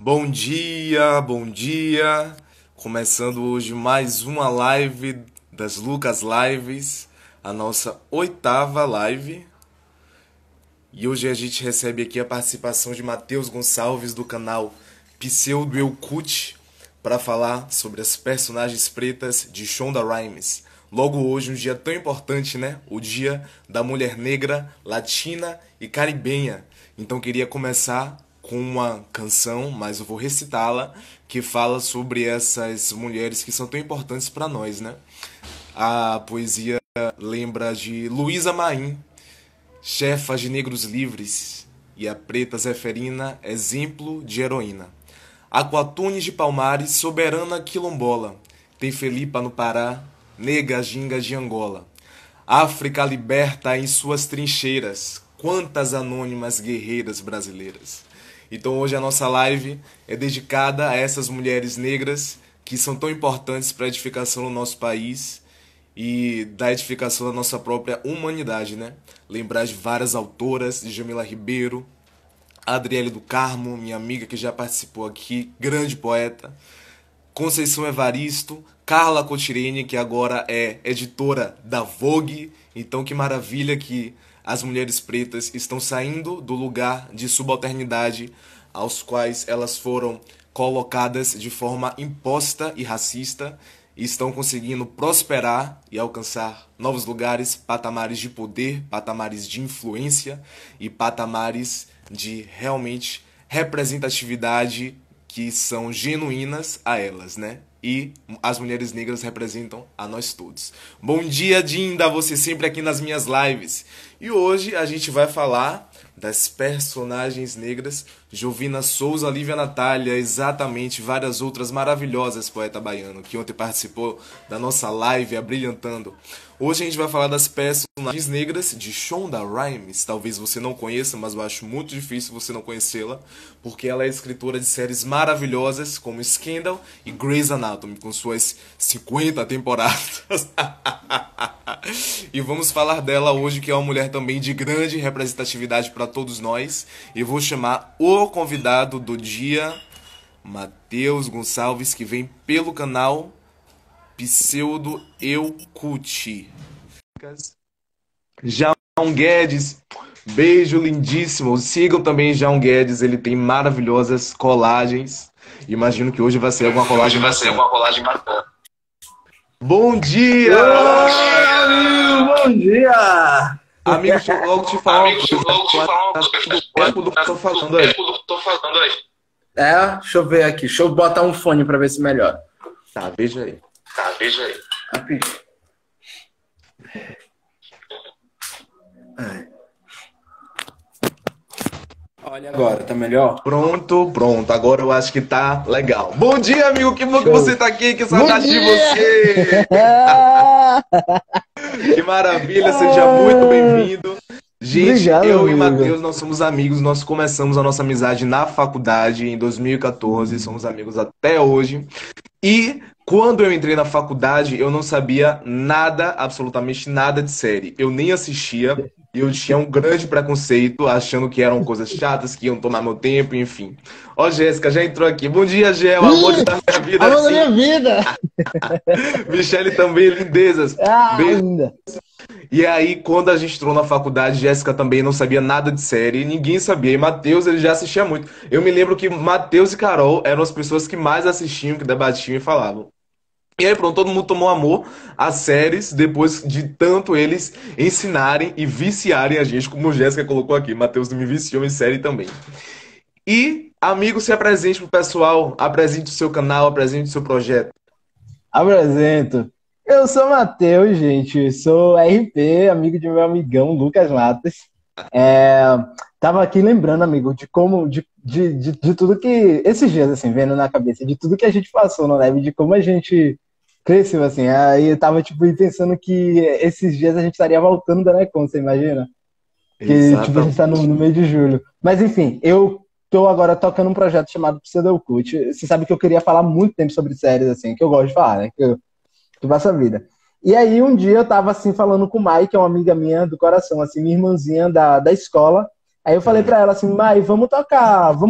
Bom dia, bom dia. Começando hoje mais uma live das Lucas Lives, a nossa oitava live. E hoje a gente recebe aqui a participação de Matheus Gonçalves do canal Pseudo Eu Cut para falar sobre as personagens pretas de Shonda Rhimes. Logo hoje, um dia tão importante, né? O Dia da Mulher Negra, Latina e Caribenha. Então queria começar com uma canção, mas eu vou recitá-la, que fala sobre essas mulheres que são tão importantes para nós, né? A poesia lembra de Luísa Maim, chefa de negros livres, e a preta Zeferina, exemplo de heroína. Aquatunes de Palmares, soberana quilombola, tem Felipa no Pará, nega ginga de Angola. África liberta em suas trincheiras, quantas anônimas guerreiras brasileiras. Então hoje a nossa live é dedicada a essas mulheres negras que são tão importantes para a edificação do nosso país e da edificação da nossa própria humanidade, né? Lembrar de várias autoras, de Jamila Ribeiro, Adriele do Carmo, minha amiga que já participou aqui, grande poeta, Conceição Evaristo, Carla Cotirene, que agora é editora da Vogue. Então que maravilha que as mulheres pretas estão saindo do lugar de subalternidade aos quais elas foram colocadas de forma imposta e racista, e estão conseguindo prosperar e alcançar novos lugares, patamares de poder, patamares de influência e patamares de realmente representatividade que são genuínas a elas, né? E as mulheres negras representam a nós todos. Bom dia, Dinda, você sempre aqui nas minhas lives. E hoje a gente vai falar das personagens negras, Jovina Souza, Lívia Natália, exatamente, várias outras maravilhosas poeta baiano, que ontem participou da nossa live abrilhantando. Hoje a gente vai falar das personagens negras de Shonda Rhimes. Talvez você não conheça, mas eu acho muito difícil você não conhecê-la, porque ela é escritora de séries maravilhosas como Scandal e Grey's Anatomy, com suas 50 temporadas. E vamos falar dela hoje, que é uma mulher também de grande representatividade para todos nós. E vou chamar o convidado do dia, Matheus Gonçalves, que vem pelo canal Pseudo Eu Cut. João Guedes, beijo lindíssimo. Sigam também João Guedes, ele tem maravilhosas colagens. Imagino que hoje vai ser alguma colagem bacana. Bom dia! Bom dia! Amigo, deixa eu logo te falar uma coisa. Do que eu tô falando aí. Deixa eu ver aqui. Deixa eu botar um fone pra ver se melhora. Tá, veja aí. Rapidinho. Olha agora, tá melhor? Pronto. Agora eu acho que tá legal. Bom dia, amigo. Que bom que você tá aqui. Que saudade de você. Que maravilha. Seja muito bem-vindo. Gente, Obrigado, eu e amigo. Matheus, nós somos amigos. Nós começamos a nossa amizade na faculdade em 2014. Somos amigos até hoje. E quando eu entrei na faculdade, eu não sabia nada, absolutamente nada de série. Eu nem assistia. E eu tinha um grande preconceito, achando que eram coisas chatas, que iam tomar meu tempo, enfim. Ó, Jéssica, já entrou aqui. Bom dia, Gé, o amor da minha vida. Amor da Sim. minha vida! Michele também, lindezas. Beijo. Linda! E aí, quando a gente entrou na faculdade, Jéssica também não sabia nada de série, ninguém sabia. E Matheus, ele já assistia muito. Eu me lembro que Matheus e Carol eram as pessoas que mais assistiam, que debatiam e falavam. E aí, pronto, todo mundo tomou amor às séries depois de tanto eles ensinarem e viciarem a gente, como Jéssica colocou aqui. Matheus me viciou em série também. E, amigo, se apresente pro pessoal, apresente o seu canal, apresente o seu projeto. Apresento. Eu sou Matheus, gente. Sou RP, amigo de meu amigão Lucas Matos. Tava aqui lembrando, amigo, de como, de tudo que, esses dias, assim, vendo na cabeça, de tudo que a gente passou na live, de como a gente cresceu, assim. Aí eu tava, tipo, pensando que esses dias a gente estaria voltando da Necon, você imagina? Que, tipo, a gente tá no meio de julho. Mas, enfim, eu tô agora tocando um projeto chamado Pseudo Cult. Você sabe que eu queria falar muito tempo sobre séries, assim, que eu gosto de falar, né? Que passa a vida. E aí, um dia eu tava, assim, falando com o Mai, que é uma amiga minha do coração, assim, minha irmãzinha da escola. Aí eu falei pra ela assim, Mai, vamos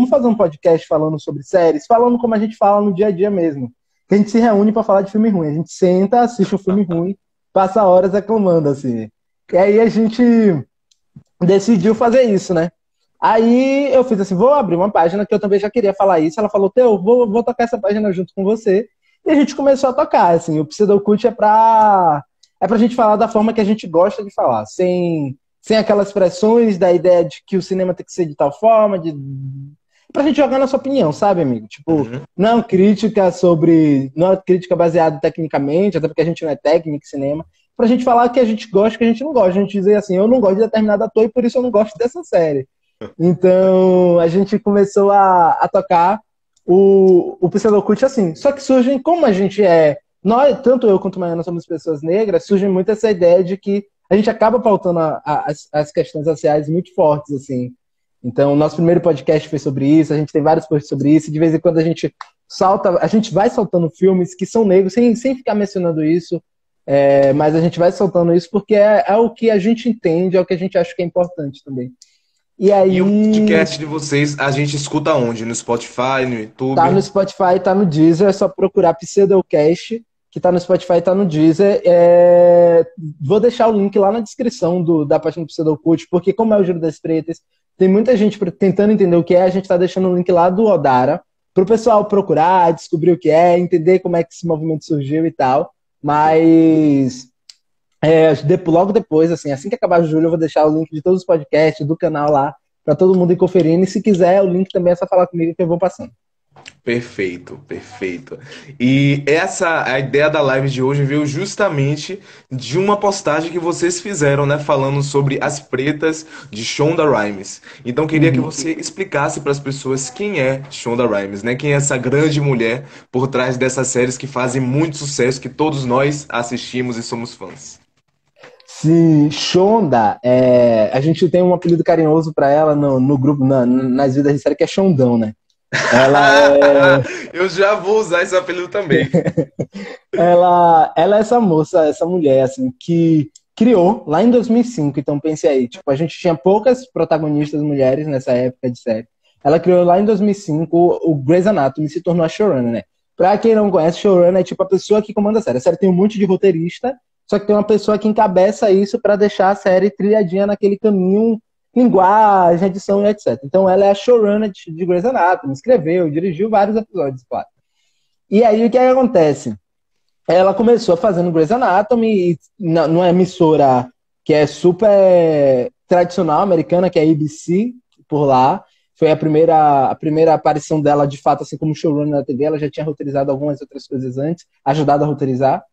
fazer um podcast falando sobre séries, falando como a gente fala no dia a dia mesmo. Que a gente se reúne pra falar de filme ruim. A gente senta, assiste um filme ruim, passa horas reclamando, assim. E aí a gente decidiu fazer isso, né? Aí eu fiz assim, vou abrir uma página que eu também já queria falar isso. Ela falou, Teu, vou tocar essa página junto com você. E a gente começou a tocar, assim. O Pseudocult é pra gente falar da forma que a gente gosta de falar, sem aquelas pressões da ideia de que o cinema tem que ser de tal forma, pra gente jogar nossa opinião, sabe, amigo? Tipo, não é crítica baseada tecnicamente, até porque a gente não é técnico em cinema, pra gente falar que a gente gosta e que a gente não gosta. A gente dizer assim, eu não gosto de determinado ator e por isso eu não gosto dessa série. Então, a gente começou a tocar o Pseudocult assim. Só que surgem, como a gente nós, tanto eu quanto a Maiana somos pessoas negras, surge muito essa ideia de que a gente acaba pautando as questões raciais muito fortes, assim. Então, o nosso primeiro podcast foi sobre isso, a gente tem vários posts sobre isso, e de vez em quando a gente vai soltando filmes que são negros, sem ficar mencionando isso, mas a gente vai soltando isso porque é o que a gente entende, é o que a gente acha que é importante também. E aí... E o podcast de vocês, a gente escuta onde? No Spotify, no YouTube? Tá no Spotify, tá no Deezer, é só procurar Pseudocast, que tá no Spotify e tá no Deezer. Vou deixar o link lá na descrição da página do Pseudocult, porque como é o Giro das Pretas, tem muita gente tentando entender o que é, a gente tá deixando o link lá do Odara, pro pessoal procurar, descobrir o que é, entender como é que esse movimento surgiu e tal. Mas logo depois, assim que acabar julho, eu vou deixar o link de todos os podcasts, do canal lá, pra todo mundo ir conferindo. E se quiser, o link também é só falar comigo que eu vou passando. Perfeito, perfeito. E a ideia da live de hoje veio justamente de uma postagem que vocês fizeram, né, falando sobre As Pretas de Shonda Rhimes. Então queria que você explicasse para as pessoas quem é Shonda Rhimes, né? Quem é essa grande mulher por trás dessas séries que fazem muito sucesso, que todos nós assistimos e somos fãs. Sim, Shonda, a gente tem um apelido carinhoso pra ela no grupo, nas vidas de série, que é Shondão, né? Eu já vou usar esse apelido também. Ela é essa moça, essa mulher, assim, que criou lá em 2005, então pense aí, tipo, a gente tinha poucas protagonistas mulheres nessa época de série. Ela criou lá em 2005 o Grey's Anatomy, se tornou a showrunner, né? Pra quem não conhece, showrunner é tipo a pessoa que comanda a série. A série tem um monte de roteirista, só que tem uma pessoa que encabeça isso pra deixar a série trilhadinha naquele caminho, linguagem, edição e etc. Então ela é a showrunner de Grey's Anatomy, escreveu, dirigiu vários episódios, claro. E aí o que acontece? Ela começou fazendo Grey's Anatomy numa emissora que é super tradicional americana, que é a ABC, por lá. Foi a primeira aparição dela, de fato, assim como showrunner na TV. Ela já tinha roteirizado algumas outras coisas antes, ajudado a roteirizar.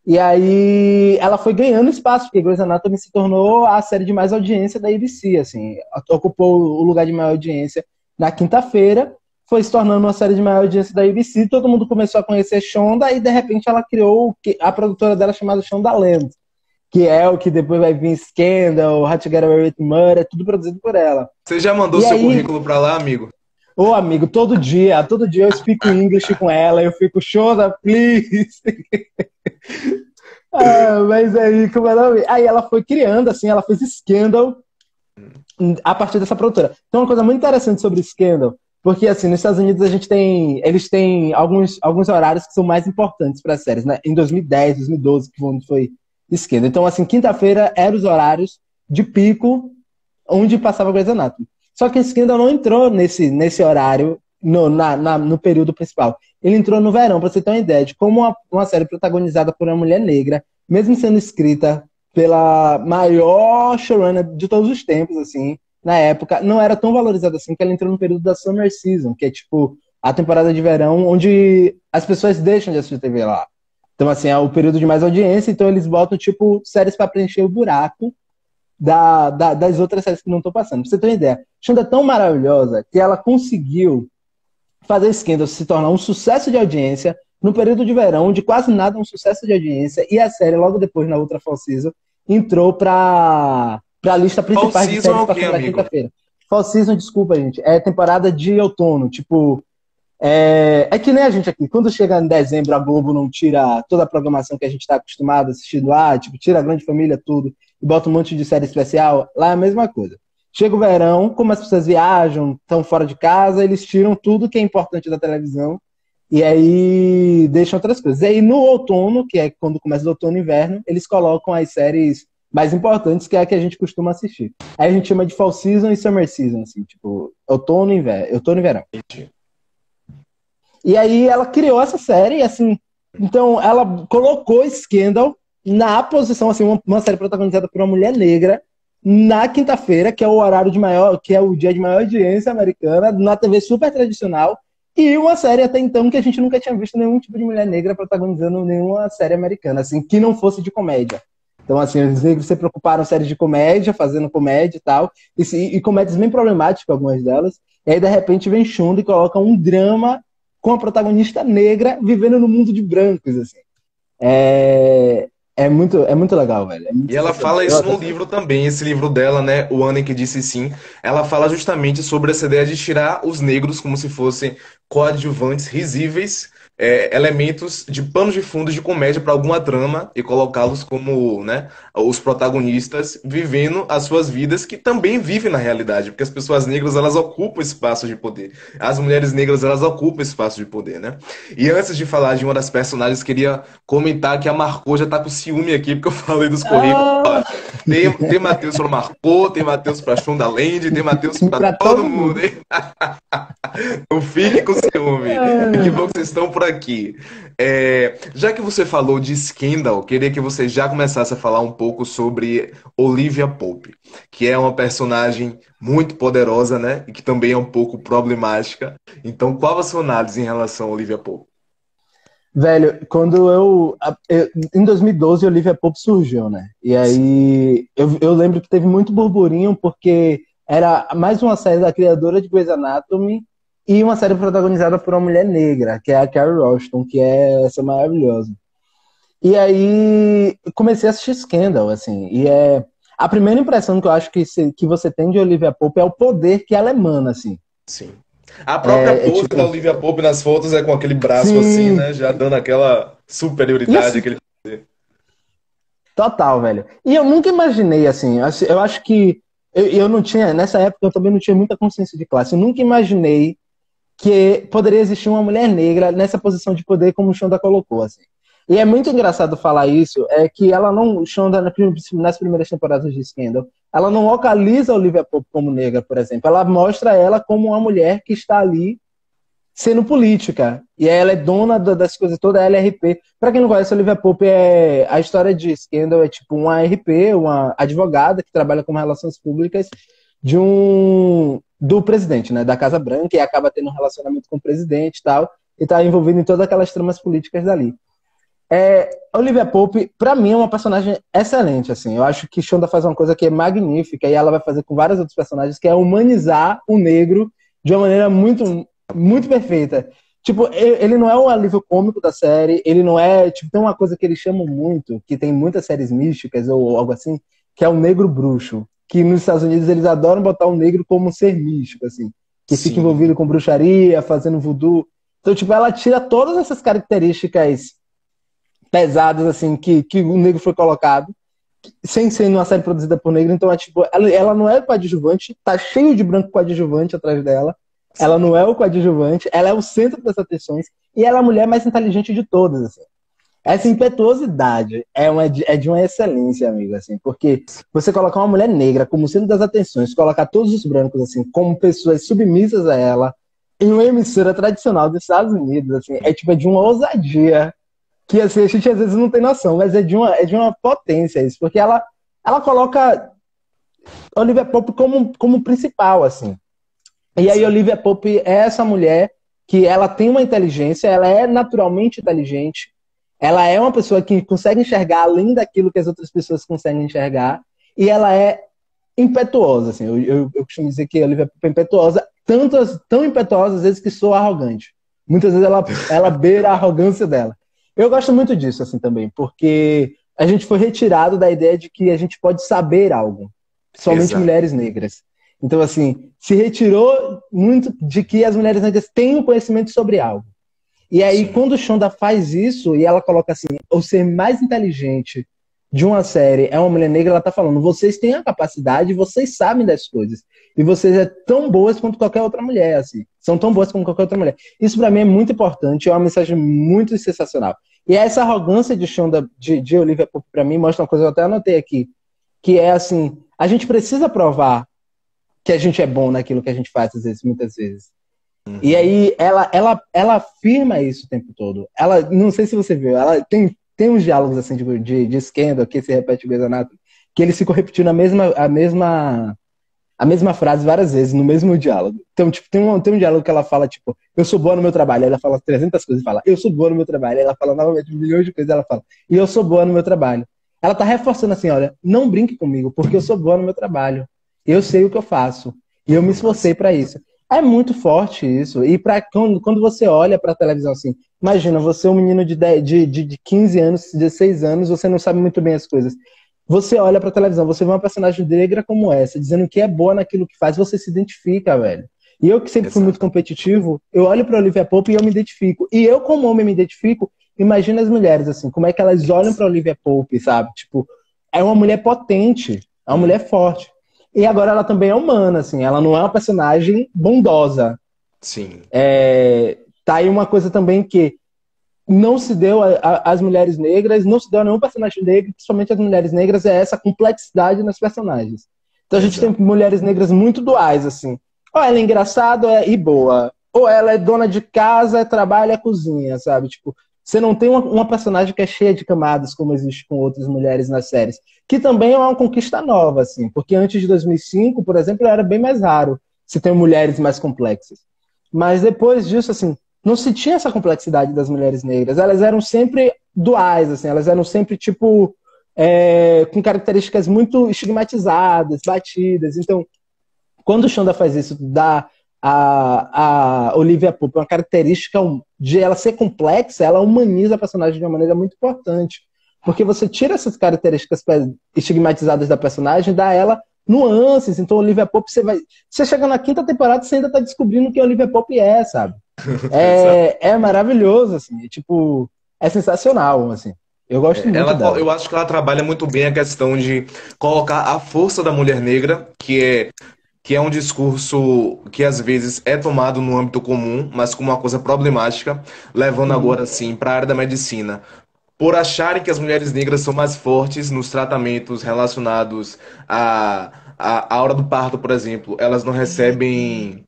E aí ela foi ganhando espaço, porque Grey's Anatomy se tornou a série de mais audiência da ABC, assim. Ocupou o lugar de maior audiência na quinta-feira, foi se tornando uma série de maior audiência da ABC, todo mundo começou a conhecer Shonda, e de repente ela criou a produtora dela chamada Shondaland, que é o que depois vai vir Scandal, How to Get Away with Murder, tudo produzido por ela. Você já mandou seu currículo pra lá, amigo? Ô, amigo, todo dia eu speak English com ela, eu fico, Shonda, please. Mas aí, como é o nome? Aí ela foi criando, assim, ela fez Scandal a partir dessa produtora. Então, uma coisa muito interessante sobre Scandal, porque, assim, nos Estados Unidos eles têm alguns horários que são mais importantes para as séries, né? Em 2010, 2012, que foi Scandal. Então, assim, quinta-feira eram os horários de pico onde passava Grey's Anatomy. Só que Scandal não entrou nesse horário no período principal. Ele entrou no verão, para você ter uma ideia de como uma série protagonizada por uma mulher negra, mesmo sendo escrita pela maior showrunner de todos os tempos, assim, na época, não era tão valorizada assim, que ela entrou no período da Summer Season, que é tipo a temporada de verão, onde as pessoas deixam de assistir TV lá. Então, assim, é o período de mais audiência, então eles botam, tipo, séries para preencher o buraco das outras séries que não estão passando. Pra você ter uma ideia, Shonda é tão maravilhosa que ela conseguiu fazer Scandal se tornar um sucesso de audiência no período de verão, onde quase nada é um sucesso de audiência, e a série, logo depois, na outra Fall Season, entrou pra lista principal de séries passando na quinta-feira. Fall Season, desculpa, gente, é temporada de outono, tipo... É que nem a gente aqui, quando chega em dezembro, a Globo não tira toda a programação que a gente está acostumado a assistir lá, tipo, tira a Grande Família, tudo, e bota um monte de série especial, lá é a mesma coisa. Chega o verão, como as pessoas viajam, estão fora de casa, eles tiram tudo que é importante da televisão e aí deixam outras coisas. E aí no outono, que é quando começa o outono e inverno, eles colocam as séries mais importantes, que é a que a gente costuma assistir. Aí a gente chama de Fall Season e Summer Season, assim, tipo, outono e verão. E aí ela criou essa série, assim, então ela colocou Scandal na posição, assim, uma série protagonizada por uma mulher negra, na quinta-feira, que é o horário de maior, que é o dia de maior audiência americana, na TV super tradicional, e uma série até então que a gente nunca tinha visto nenhum tipo de mulher negra protagonizando nenhuma série americana, assim, que não fosse de comédia. Então, assim, os negros se preocuparam em séries de comédia, fazendo comédia e tal, e comédias bem problemáticas, algumas delas, e aí de repente vem Shonda e coloca um drama com a protagonista negra vivendo no mundo de brancos, assim. É muito legal, velho. É muito E ela sensacional. fala isso no livro também, esse livro dela, né, O Ano em que Disse Sim. Ela fala justamente sobre essa ideia de tirar os negros como se fossem coadjuvantes risíveis, elementos de pano de fundo de comédia para alguma trama e colocá-los como, né, os protagonistas vivendo as suas vidas que também vivem na realidade, porque as pessoas negras elas ocupam espaços de poder. As mulheres negras elas ocupam espaço de poder, né? E antes de falar de uma das personagens, queria comentar que a Marcou já tá com ciúme aqui, porque eu falei dos currículos. Ah, Tem Matheus para Marcou, tem Matheus para Shonda Land, tem Matheus para pra todo todo mundo, mundo. hein? Não fique com ciúme. Que bom que vocês estão por aqui. Já que você falou de Scandal, queria que você já começasse a falar um pouco sobre Olivia Pope, que é uma personagem muito poderosa, né? E que também é um pouco problemática. Então, qual a sua análise em relação a Olivia Pope? Velho, em 2012, Olivia Pope surgiu, né? E Sim. aí eu lembro que teve muito burburinho porque era mais uma série da criadora de Grey's Anatomy e uma série protagonizada por uma mulher negra, que é a Carrie Rushton, que é essa maravilhosa. E aí comecei a assistir Scandal, assim, a primeira impressão que eu acho que você tem de Olivia Pope é o poder que ela emana, assim. Sim. A própria pose da Tipo, Olivia Pope nas fotos é com aquele braço assim, sim. né? Já dando aquela E superioridade, assim, aquele poder. total, velho. E eu nunca imaginei, assim, eu acho que eu não tinha, nessa época eu também não tinha muita consciência de classe. Eu nunca imaginei que poderia existir uma mulher negra nessa posição de poder como o Shonda colocou, assim. E é muito engraçado falar isso, é que ela não, Shonda, nas primeiras temporadas de Scandal, ela não localiza a Olivia Pope como negra, por exemplo. Ela mostra ela como uma mulher que está ali sendo política. E aí ela é dona das coisas todas, ela é RP. Pra quem não conhece, a Olivia Pope a história de Scandal é tipo uma RP, uma advogada que trabalha com relações públicas do presidente, né, da Casa Branca, e acaba tendo um relacionamento com o presidente e tal, e tá envolvido em todas aquelas tramas políticas dali. Olivia Pope, pra mim, é uma personagem excelente, assim. Eu acho que Shonda faz uma coisa que é magnífica, e ela vai fazer com vários outros personagens, que é humanizar o negro de uma maneira muito, muito perfeita. Tipo, ele não é um alívio cômico da série, ele não é... Tipo, tem uma coisa que eles chamam muito, que tem muitas séries místicas ou algo assim, que é o negro bruxo. Que nos Estados Unidos eles adoram botar o negro como um ser místico, assim. Que fica Sim, envolvido com bruxaria, fazendo voodoo. Então, tipo, ela tira todas essas características pesadas, assim, que o negro foi colocado, sem ser numa série produzida por negro. Então, tipo, ela não é coadjuvante, tá cheio de branco coadjuvante atrás dela. Ela sim. não é o coadjuvante, ela é o centro das atenções e ela é a mulher mais inteligente de todas, assim. Essa impetuosidade é de uma excelência, amigo, assim, porque você colocar uma mulher negra como centro das atenções, colocar todos os brancos, assim, como pessoas submissas a ela, em uma emissora tradicional dos Estados Unidos, assim, é de uma ousadia que, assim, a gente às vezes não tem noção, mas é de uma potência isso, porque ela coloca Olivia Pope como principal, assim. E aí Sim. Olivia Pope é essa mulher que ela tem uma inteligência, ela é naturalmente inteligente, ela é uma pessoa que consegue enxergar além daquilo que as outras pessoas conseguem enxergar, e ela é impetuosa, assim. Eu costumo dizer que a Olivia Pope é impetuosa, tão impetuosa às vezes que sou arrogante. Muitas vezes ela beira a arrogância dela. Eu gosto muito disso, assim, também, porque a gente foi retirado da ideia de que a gente pode saber algo, principalmente Exato. mulheres negras. Então, assim, se retirou muito de que as mulheres negras têm o conhecimento sobre algo. E aí, Sim. quando Shonda faz isso, e ela coloca assim, o ser mais inteligente de uma série é uma mulher negra, ela tá falando, vocês têm a capacidade, vocês sabem das coisas. E vocês é tão boas quanto qualquer outra mulher, assim. São tão boas como qualquer outra mulher. Isso pra mim é muito importante, é uma mensagem muito sensacional. E essa arrogância de Olivia Pope pra mim mostra uma coisa, eu até anotei aqui, que é assim, a gente precisa provar que a gente é bom naquilo que a gente faz, às vezes, muitas vezes. E aí ela afirma isso o tempo todo. Ela, não sei se você viu, ela tem uns diálogos assim de Scandal que se repete o Grey's Anatomy, que eles ficam repetindo a mesma frase várias vezes no mesmo diálogo. Então, tipo, tem um diálogo que ela fala, tipo, eu sou boa no meu trabalho. Aí ela fala 300 coisas e fala, eu sou boa no meu trabalho. Aí ela fala novamente milhões de coisas, ela fala, e eu sou boa no meu trabalho. Ela tá reforçando assim, olha, não brinque comigo, porque eu sou boa no meu trabalho. Eu sei o que eu faço. E eu me esforcei para isso. É muito forte isso. E quando você olha para a televisão assim, imagina, você é um menino de 15 anos, 16 anos, você não sabe muito bem as coisas. Você olha para a televisão, você vê uma personagem negra como essa, dizendo que é boa naquilo que faz, você se identifica, velho. E eu que sempre fui muito competitivo, eu olho para Olivia Pope e eu me identifico. E eu, como homem, me identifico. Imagina as mulheres, assim, como é que elas olham para Olivia Pope, sabe? Tipo, é uma mulher potente, é uma mulher forte. E agora ela também é humana, assim, ela não é uma personagem bondosa. Sim. Tá aí uma coisa também que não se deu às mulheres negras, não se deu a nenhum personagem negro, principalmente as mulheres negras, é essa complexidade nas personagens. Então a gente tem mulheres negras muito duais, assim. Ou ela é engraçada e boa, ou ela é dona de casa, trabalha, cozinha, sabe? Tipo, você não tem uma personagem que é cheia de camadas, como existe com outras mulheres nas séries. Que também é uma conquista nova, assim. Porque antes de 2005, por exemplo, era bem mais raro se ter mulheres mais complexas. Mas depois disso, assim, não se tinha essa complexidade das mulheres negras. Elas eram sempre duais, assim. Elas eram sempre, tipo, com características muito estigmatizadas, batidas. Então, quando o Shonda faz isso, dá a Olivia Pope uma característica de ela ser complexa, ela humaniza a personagem de uma maneira muito importante. Porque você tira essas características estigmatizadas da personagem e dá a ela nuances. Então, Olivia Pope, você chega na quinta temporada, você ainda está descobrindo quem a Olivia Pope é, sabe? É maravilhoso, assim. Tipo, é sensacional, assim. Eu gosto muito dela. Eu acho que ela trabalha muito bem a questão de colocar a força da mulher negra, que é um discurso que às vezes é tomado no âmbito comum, mas como uma coisa problemática, levando agora sim para a área da medicina. Por acharem que as mulheres negras são mais fortes nos tratamentos relacionados à hora do parto, por exemplo, elas não recebe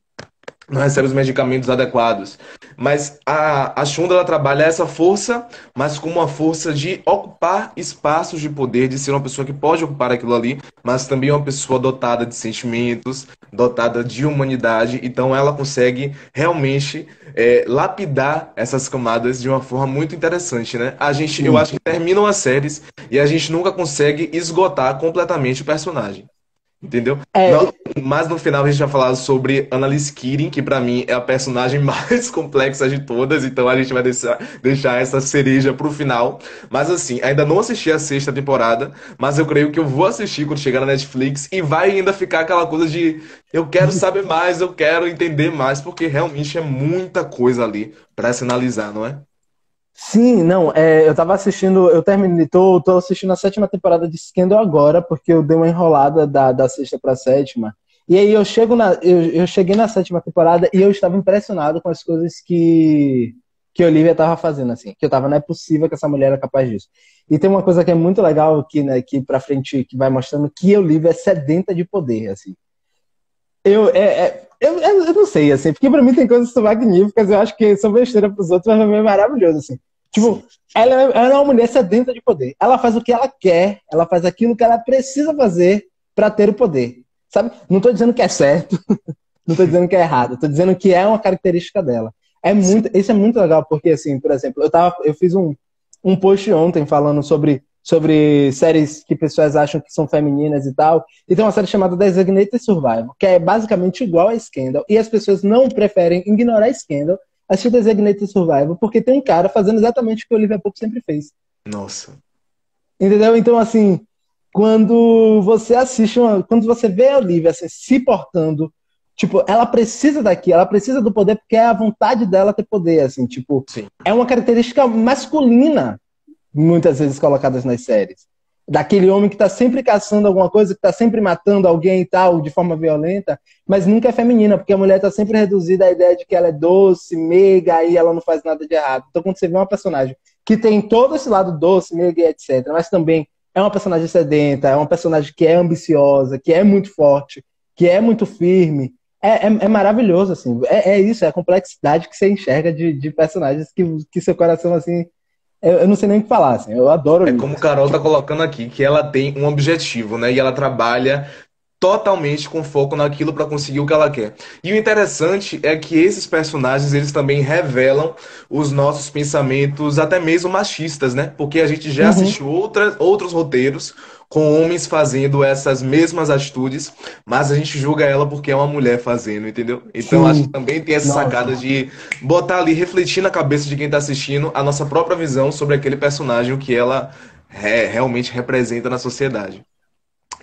os medicamentos adequados. Mas a Shonda, ela trabalha essa força, mas como uma força de ocupar espaços de poder, de ser uma pessoa que pode ocupar aquilo ali, mas também uma pessoa dotada de sentimentos, dotada de humanidade. Então ela consegue realmente lapidar essas camadas de uma forma muito interessante, né? Eu acho que terminam as séries e a gente nunca consegue esgotar completamente o personagem. Entendeu? Mas no final a gente vai falar sobre Annalise Keating, que pra mim é a personagem mais complexa de todas, então a gente vai deixar essa cereja pro final. Mas assim, ainda não assisti a sexta temporada, mas eu creio que eu vou assistir quando chegar na Netflix e vai ainda ficar aquela coisa de eu quero saber mais, eu quero entender mais, porque realmente é muita coisa ali pra se analisar, não é? Sim, não, eu tava assistindo, tô assistindo a sétima temporada de Scandal agora, porque eu dei uma enrolada da sexta pra sétima. E aí eu cheguei na sétima temporada e eu estava impressionado com as coisas que a Olivia tava fazendo, assim, que eu tava, não é possível que essa mulher era capaz disso. E tem uma coisa que é muito legal aqui, né, aqui pra frente, que vai mostrando que a Olivia é sedenta de poder, assim. Eu não sei, assim, porque pra mim tem coisas que são magníficas, eu acho que são besteira pros outros, mas pra mim é maravilhoso, assim. Tipo, ela é uma mulher sedenta de poder. Ela faz o que ela quer, ela faz aquilo que ela precisa fazer pra ter o poder, sabe? Não tô dizendo que é certo, não tô dizendo que é errado, tô dizendo que é uma característica dela. Isso é muito legal, porque, assim, por exemplo, eu fiz um post ontem falando sobre séries que pessoas acham que são femininas e tal. E tem uma série chamada Designated Survivor, que é basicamente igual a Scandal. E as pessoas não preferem ignorar Scandal, assistir Designated Survivor, porque tem um cara fazendo exatamente o que o Olivia Pope sempre fez. Nossa. Entendeu? Então, assim, quando você quando você vê a Olivia assim, se portando, tipo, ela precisa daquilo, ela precisa do poder porque é a vontade dela ter poder, assim, tipo, Sim. é uma característica masculina muitas vezes colocadas nas séries. daquele homem que tá sempre caçando alguma coisa, que tá sempre matando alguém e tal, de forma violenta, mas nunca é feminina, porque a mulher tá sempre reduzida à ideia de que ela é doce, meiga, e ela não faz nada de errado. Então, quando você vê uma personagem que tem todo esse lado doce, meiga e etc., mas também é uma personagem sedenta, é uma personagem que é ambiciosa, que é muito forte, que é muito firme, é maravilhoso, assim. É isso, é a complexidade que você enxerga de personagens que seu coração, assim, eu não sei nem o que falar, assim. Eu adoro o É livro. como o Carol tá colocando aqui, que ela tem um objetivo, né? E ela trabalha totalmente com foco naquilo para conseguir o que ela quer. E o interessante é que esses personagens, eles também revelam os nossos pensamentos, até mesmo machistas, né? Porque a gente já Uhum. assistiu outros roteiros com homens fazendo essas mesmas atitudes, mas a gente julga ela porque é uma mulher fazendo, entendeu? Então acho que Sim, também tem essa nossa. sacada de botar ali, refletir na cabeça de quem tá assistindo a nossa própria visão sobre aquele personagem, o que ela realmente representa na sociedade.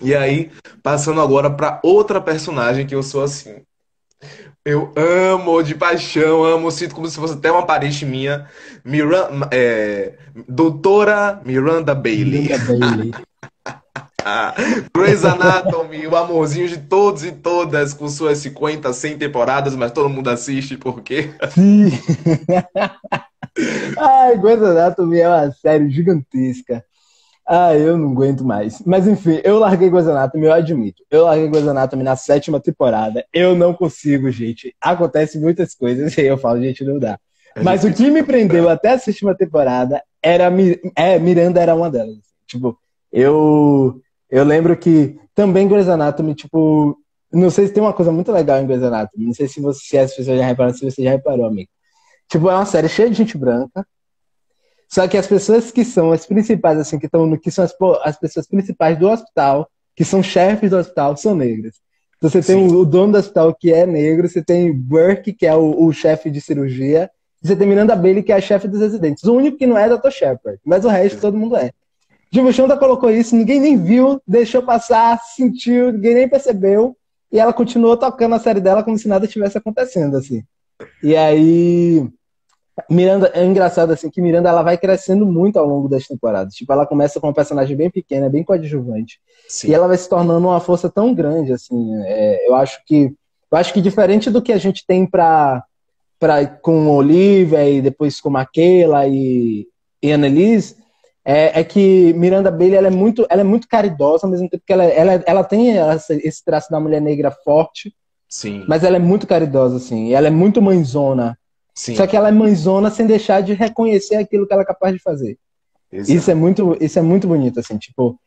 E aí, passando agora pra outra personagem que eu sou assim. Eu amo de paixão, amo, sinto como se fosse até uma parente minha. Doutora Miranda Bailey. Miranda Bailey. Grey's Anatomy, o amorzinho de todos e todas, com suas 50, 100 temporadas, mas todo mundo assiste porque. Sim. Ai, Grey's Anatomy é uma série gigantesca. Ah, eu não aguento mais. Mas enfim, eu larguei Grey's Anatomy, eu admito. Eu larguei Grey's Anatomy na 7ª temporada. Eu não consigo, gente. Acontece muitas coisas e aí eu falo, gente, não dá. É Mas o difícil que me prendeu recuperar. até a 7ª temporada era Miranda era uma delas. Tipo, eu lembro que também Grey's Anatomy, tipo, não sei se tem uma coisa muito legal em Grey's Anatomy. Não sei se você se as pessoas já repararam, se você já reparou, amigo. Tipo, é uma série cheia de gente branca. Só que as pessoas que são as principais, assim, que são as pessoas principais do hospital, que são chefes do hospital, são negras. Então você tem Sim, o dono do hospital que é negro, você tem Burke, que é o chefe de cirurgia, e você tem Miranda Bailey, que é a chefe dos residentes. O único que não é Dr. Shepard, mas o resto todo mundo é. Gilma Shonda colocou isso, ninguém nem viu, deixou passar, sentiu, ninguém nem percebeu, e ela continuou tocando a série dela como se nada tivesse acontecendo, assim. E aí, Miranda, é engraçado assim que Miranda ela vai crescendo muito ao longo das temporadas. Tipo, ela começa com uma personagem bem pequena, bem coadjuvante, e sim. ela vai se tornando uma força tão grande assim. Eu acho que diferente do que a gente tem para com Olivia e depois com Michaela e Annalise, é que Miranda Bailey ela é muito caridosa ao mesmo tempo que ela tem esse traço da mulher negra forte, Sim, mas ela é muito caridosa assim. E ela é muito mãezona. Só sim, que ela é mãezona sem deixar de reconhecer aquilo que ela é capaz de fazer. Isso é exato. muito bonito, assim, tipo,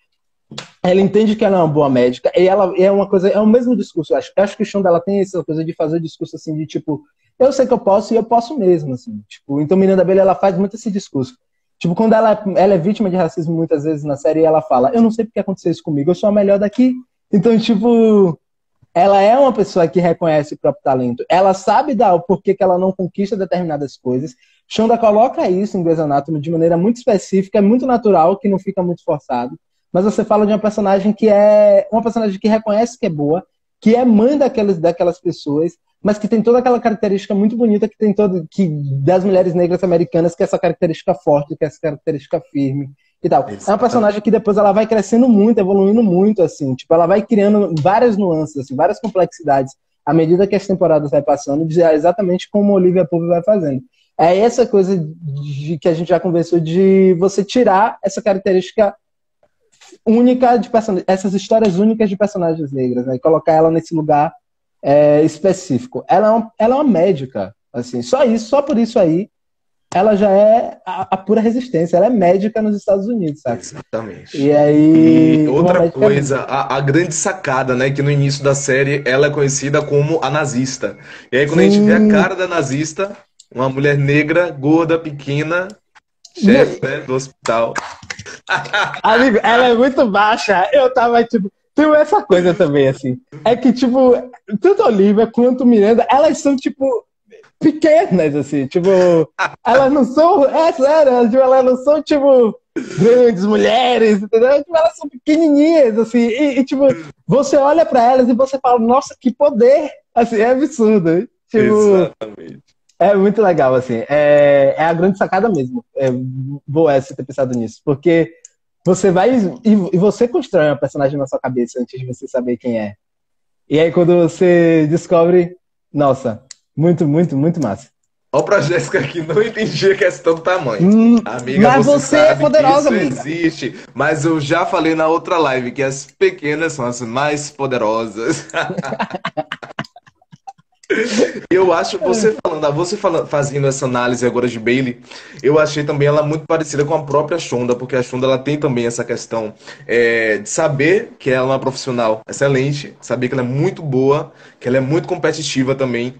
ela entende que ela é uma boa médica, e ela é uma coisa, é o mesmo discurso, eu acho que o chão dela tem essa coisa de fazer o discurso assim, de tipo, eu sei que eu posso e eu posso mesmo, assim, tipo, então Miranda Bailey, ela faz muito esse discurso. Tipo, quando ela é vítima de racismo muitas vezes na série, ela fala, eu não sei porque aconteceu isso comigo, eu sou a melhor daqui. Então, tipo, ela é uma pessoa que reconhece o próprio talento. Ela sabe dar o porquê que ela não conquista determinadas coisas. Shonda coloca isso em Grey's Anatomy de maneira muito específica, é muito natural, que não fica muito forçado. Mas você fala de uma personagem que é uma personagem que reconhece que é boa, que é mãe daquelas pessoas, mas que tem toda aquela característica muito bonita que tem das mulheres negras americanas, que é essa característica forte, que é essa característica firme e tal. É uma Exatamente. personagem que depois ela vai crescendo muito, evoluindo muito, assim. Tipo, ela vai criando várias nuances, assim, várias complexidades à medida que as temporadas vai passando, exatamente como Olivia Pope vai fazendo. É essa coisa que a gente já conversou de você tirar essa característica única de personagens, essas histórias únicas de personagens negras, né? E colocar ela nesse lugar específico. Ela é uma médica, assim, só isso, só por isso aí ela já é a pura resistência. Ela é médica nos Estados Unidos, saca? E Exatamente. E aí, uma outra médica coisa, negra. a grande sacada, né, que no início da série ela é conhecida como a nazista. E aí quando a gente vê a Sim. cara da nazista, uma mulher negra, gorda, pequena, chefe, né, do hospital. Amigo, ela é muito baixa. Eu tava, tipo, tem essa coisa também, assim. É que, tipo, tanto a Olivia quanto Miranda, elas são, tipo, pequenas, assim, tipo, elas não são, sério, tipo, elas não são, tipo, grandes mulheres, entendeu? Tipo, elas são pequenininhas, assim, tipo, você olha pra elas e você fala, nossa, que poder, assim, é absurdo, tipo, Exatamente. é muito legal, assim, é a grande sacada mesmo, boa essa ter pensado nisso, porque você vai e você constrói uma personagem na sua cabeça antes de você saber quem é. E aí quando você descobre, nossa, muito, muito, muito massa. Ó pra Jéssica que não entendi a questão do tamanho. Amiga, Mas você você é sabe que poderosa, isso amiga. existe, mas eu já falei na outra live que as pequenas são as mais poderosas. Eu acho, fazendo essa análise agora de Bailey, eu achei também ela muito parecida com a própria Shonda, porque a Shonda ela tem também essa questão de saber que ela é uma profissional excelente, saber que ela é muito boa, que ela é muito competitiva também.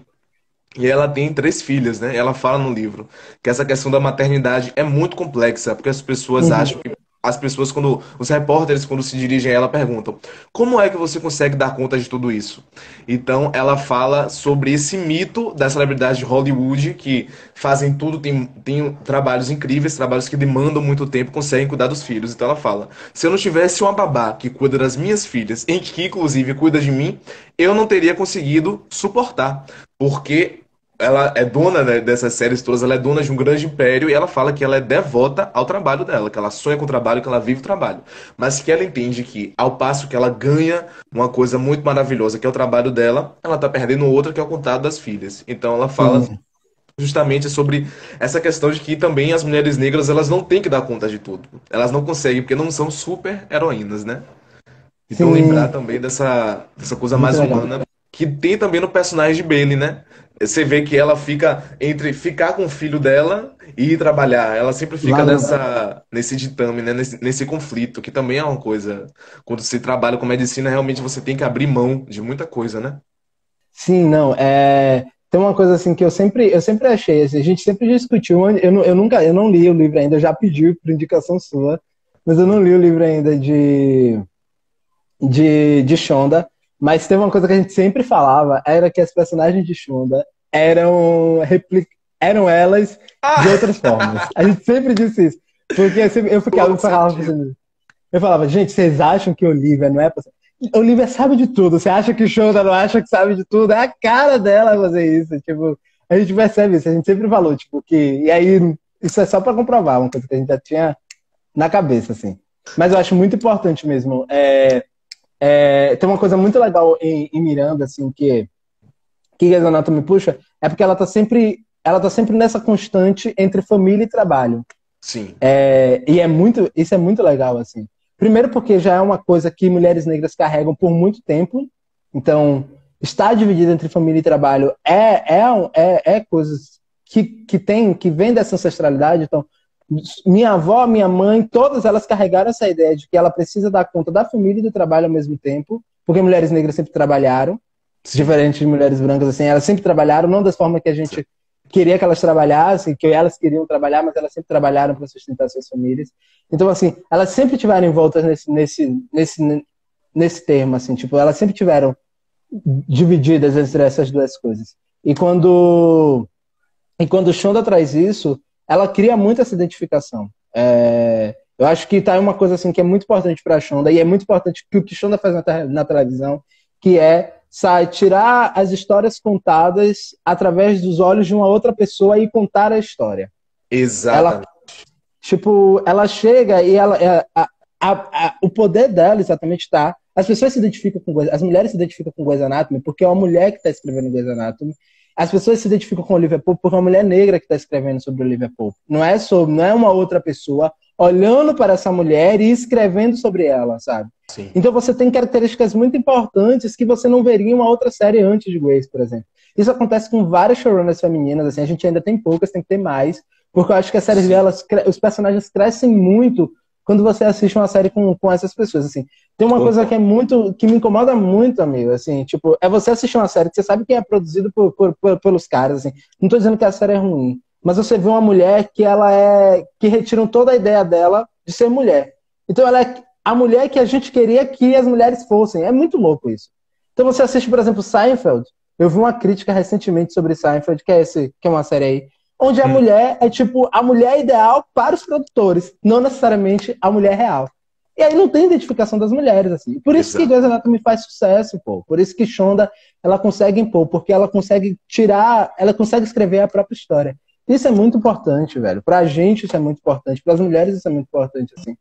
E ela tem 3 filhas, né? Ela fala no livro que essa questão da maternidade é muito complexa, porque as pessoas Uhum. acham que as pessoas quando os repórteres quando se dirigem a ela perguntam: "Como é que você consegue dar conta de tudo isso?". Então ela fala sobre esse mito das celebridades de Hollywood que fazem tudo, tem trabalhos incríveis, trabalhos que demandam muito tempo, conseguem cuidar dos filhos. Então ela fala: "Se eu não tivesse uma babá que cuida das minhas filhas, e que inclusive cuida de mim, eu não teria conseguido suportar, porque ela é dona, né, dessas séries todas, ela é dona de um grande império e ela fala que ela é devota ao trabalho dela, que ela sonha com o trabalho, que ela vive o trabalho. Mas que ela entende que, ao passo que ela ganha uma coisa muito maravilhosa, que é o trabalho dela, ela tá perdendo outra, que é o contato das filhas. Então ela fala Sim, justamente sobre essa questão de que também as mulheres negras, elas não têm que dar conta de tudo. Elas não conseguem, porque não são super heroínas, né? Então lembrar sim, também dessa coisa muito mais legal. humana que tem também no personagem de Bailey, né? Você vê que ela fica entre ficar com o filho dela e ir trabalhar. Ela sempre Lá fica no... nesse ditame, né? Nesse conflito, que também é uma coisa. Quando você trabalha com medicina, realmente você tem que abrir mão de muita coisa, né? Sim, não, tem uma coisa assim que eu sempre achei, assim, a gente sempre discutiu, eu não li o livro ainda, eu já pedi por indicação sua, mas eu não li o livro ainda de Shonda, mas teve uma coisa que a gente sempre falava, era que as personagens de Shonda eram elas de Ah, outras formas. A gente sempre disse isso, porque todo eu falava sentido. assim, eu falava, gente, vocês acham que Olivia não é possível? Olivia sabe de tudo. Você acha que Shonda não acha que sabe de tudo? É a cara dela fazer isso. Tipo, a gente percebe isso. A gente sempre falou, tipo, que. E aí, isso é só pra comprovar, uma coisa que a gente já tinha na cabeça, assim. Mas eu acho muito importante mesmo. Tem uma coisa muito legal em Miranda, assim, que Grey's Anatomy puxa, é porque ela tá sempre nessa constante entre família e trabalho. Sim. Isso é muito legal, assim. Primeiro porque já é uma coisa que mulheres negras carregam por muito tempo. Então, estar dividida entre família e trabalho é coisas que vem dessa ancestralidade. Então, minha avó, minha mãe, todas elas carregaram essa ideia de que ela precisa dar conta da família e do trabalho ao mesmo tempo, porque mulheres negras sempre trabalharam, Sim. diferente de mulheres brancas, assim, elas sempre trabalharam, não das formas que a gente queria que elas trabalhassem, que elas queriam trabalhar, mas elas sempre trabalharam para sustentar suas famílias. Então, assim, elas sempre tiveram envoltas nesse termo, assim, tipo, elas sempre tiveram divididas entre essas duas coisas. E quando Shonda traz isso, ela cria muito essa identificação. Eu acho que tá aí uma coisa assim que é muito importante para a Shonda, e é muito importante que o que Shonda faz na televisão, que é tirar as histórias contadas através dos olhos de uma outra pessoa e contar a história. Ela, Exatamente. tipo, ela chega e o poder dela exatamente tá. As pessoas se identificam as mulheres se identificam com Grey's Anatomy porque é uma mulher que está escrevendo Grey's Anatomy. As pessoas se identificam com Olivia Pope porque é uma mulher negra que está escrevendo sobre Olivia Pope. Não é uma outra pessoa olhando para essa mulher e escrevendo sobre ela, sabe? Sim. Então você tem características muito importantes que você não veria em uma outra série antes de Grace, por exemplo. Isso acontece com várias showrunners femininas, assim, a gente ainda tem poucas, tem que ter mais, porque eu acho que as séries Sim. delas, os personagens crescem muito quando você assiste uma série com essas pessoas, assim. Tem uma coisa que Concordo. que me incomoda muito, amigo, assim, tipo, é você assistir uma série que você sabe que é produzido pelos caras, assim. Não tô dizendo que a série é ruim, mas você vê uma mulher que retiram toda a ideia dela de ser mulher. Então ela é a mulher que a gente queria que as mulheres fossem. É muito louco isso. Então você assiste, por exemplo, Seinfeld. Eu vi uma crítica recentemente sobre Seinfeld, que é uma série aí, onde a Hum, mulher é tipo a mulher ideal para os produtores, não necessariamente a mulher real. E aí não tem identificação das mulheres, assim. Por isso que exato. Grey's Anatomy faz sucesso, pô. Por isso que Shonda, ela consegue impor, porque ela consegue ela consegue escrever a própria história. Isso é muito importante, velho. Pra gente isso é muito importante, para as mulheres isso é muito importante, assim.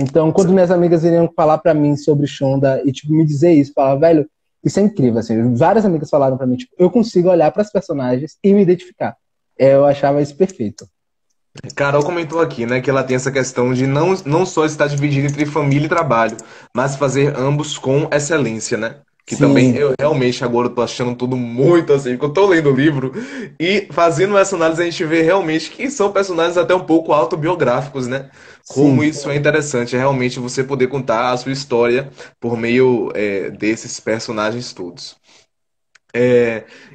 Então, quando minhas amigas iriam falar pra mim sobre Shonda e, tipo, me dizer isso, falar, velho, isso é incrível, assim. Várias amigas falaram pra mim, tipo, eu consigo olhar pras personagens e me identificar. Eu achava isso perfeito. Carol comentou aqui, né, que ela tem essa questão de não só estar dividido entre família e trabalho, mas fazer ambos com excelência, né? Que também Sim, eu realmente agora tô achando tudo muito assim, porque eu tô lendo o livro e fazendo essa análise a gente vê realmente que são personagens até um pouco autobiográficos, né? Como sim. isso é interessante, é realmente você poder contar a sua história por meio desses personagens todos.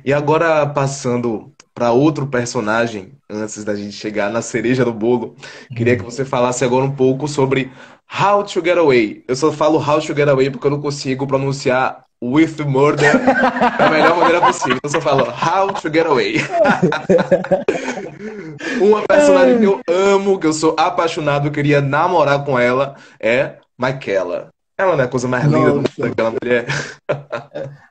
E agora passando para outro personagem, antes da gente chegar na cereja do bolo, queria que você falasse agora um pouco sobre How to Get Away. Eu só falo How to Get Away porque eu não consigo pronunciar With Murder da melhor maneira possível. Então eu só falo How to Get Away. Uma personagem que eu amo, que eu sou apaixonado, eu queria namorar com ela, é Michaela. Ela não é a coisa mais linda do mundo, Nossa. aquela mulher.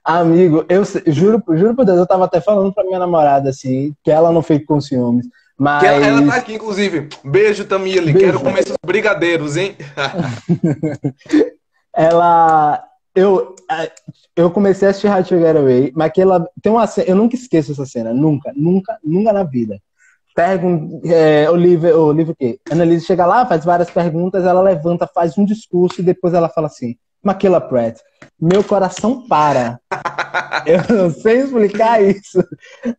Amigo, juro por Deus, eu tava até falando pra minha namorada, assim, que ela não fique com ciúmes. Que ela tá Mas, aqui, inclusive. Beijo, Tamile. Quero beijo. comer seus brigadeiros, hein? Ela. Eu comecei a assistir How to Get Away, mas que ela tem uma cena, eu nunca esqueço essa cena, nunca, nunca, nunca na vida. Olivia o quê? Annalise chega lá, faz várias perguntas, ela levanta, faz um discurso e depois ela fala assim: Michaela Pratt, meu coração para. Eu não sei explicar isso.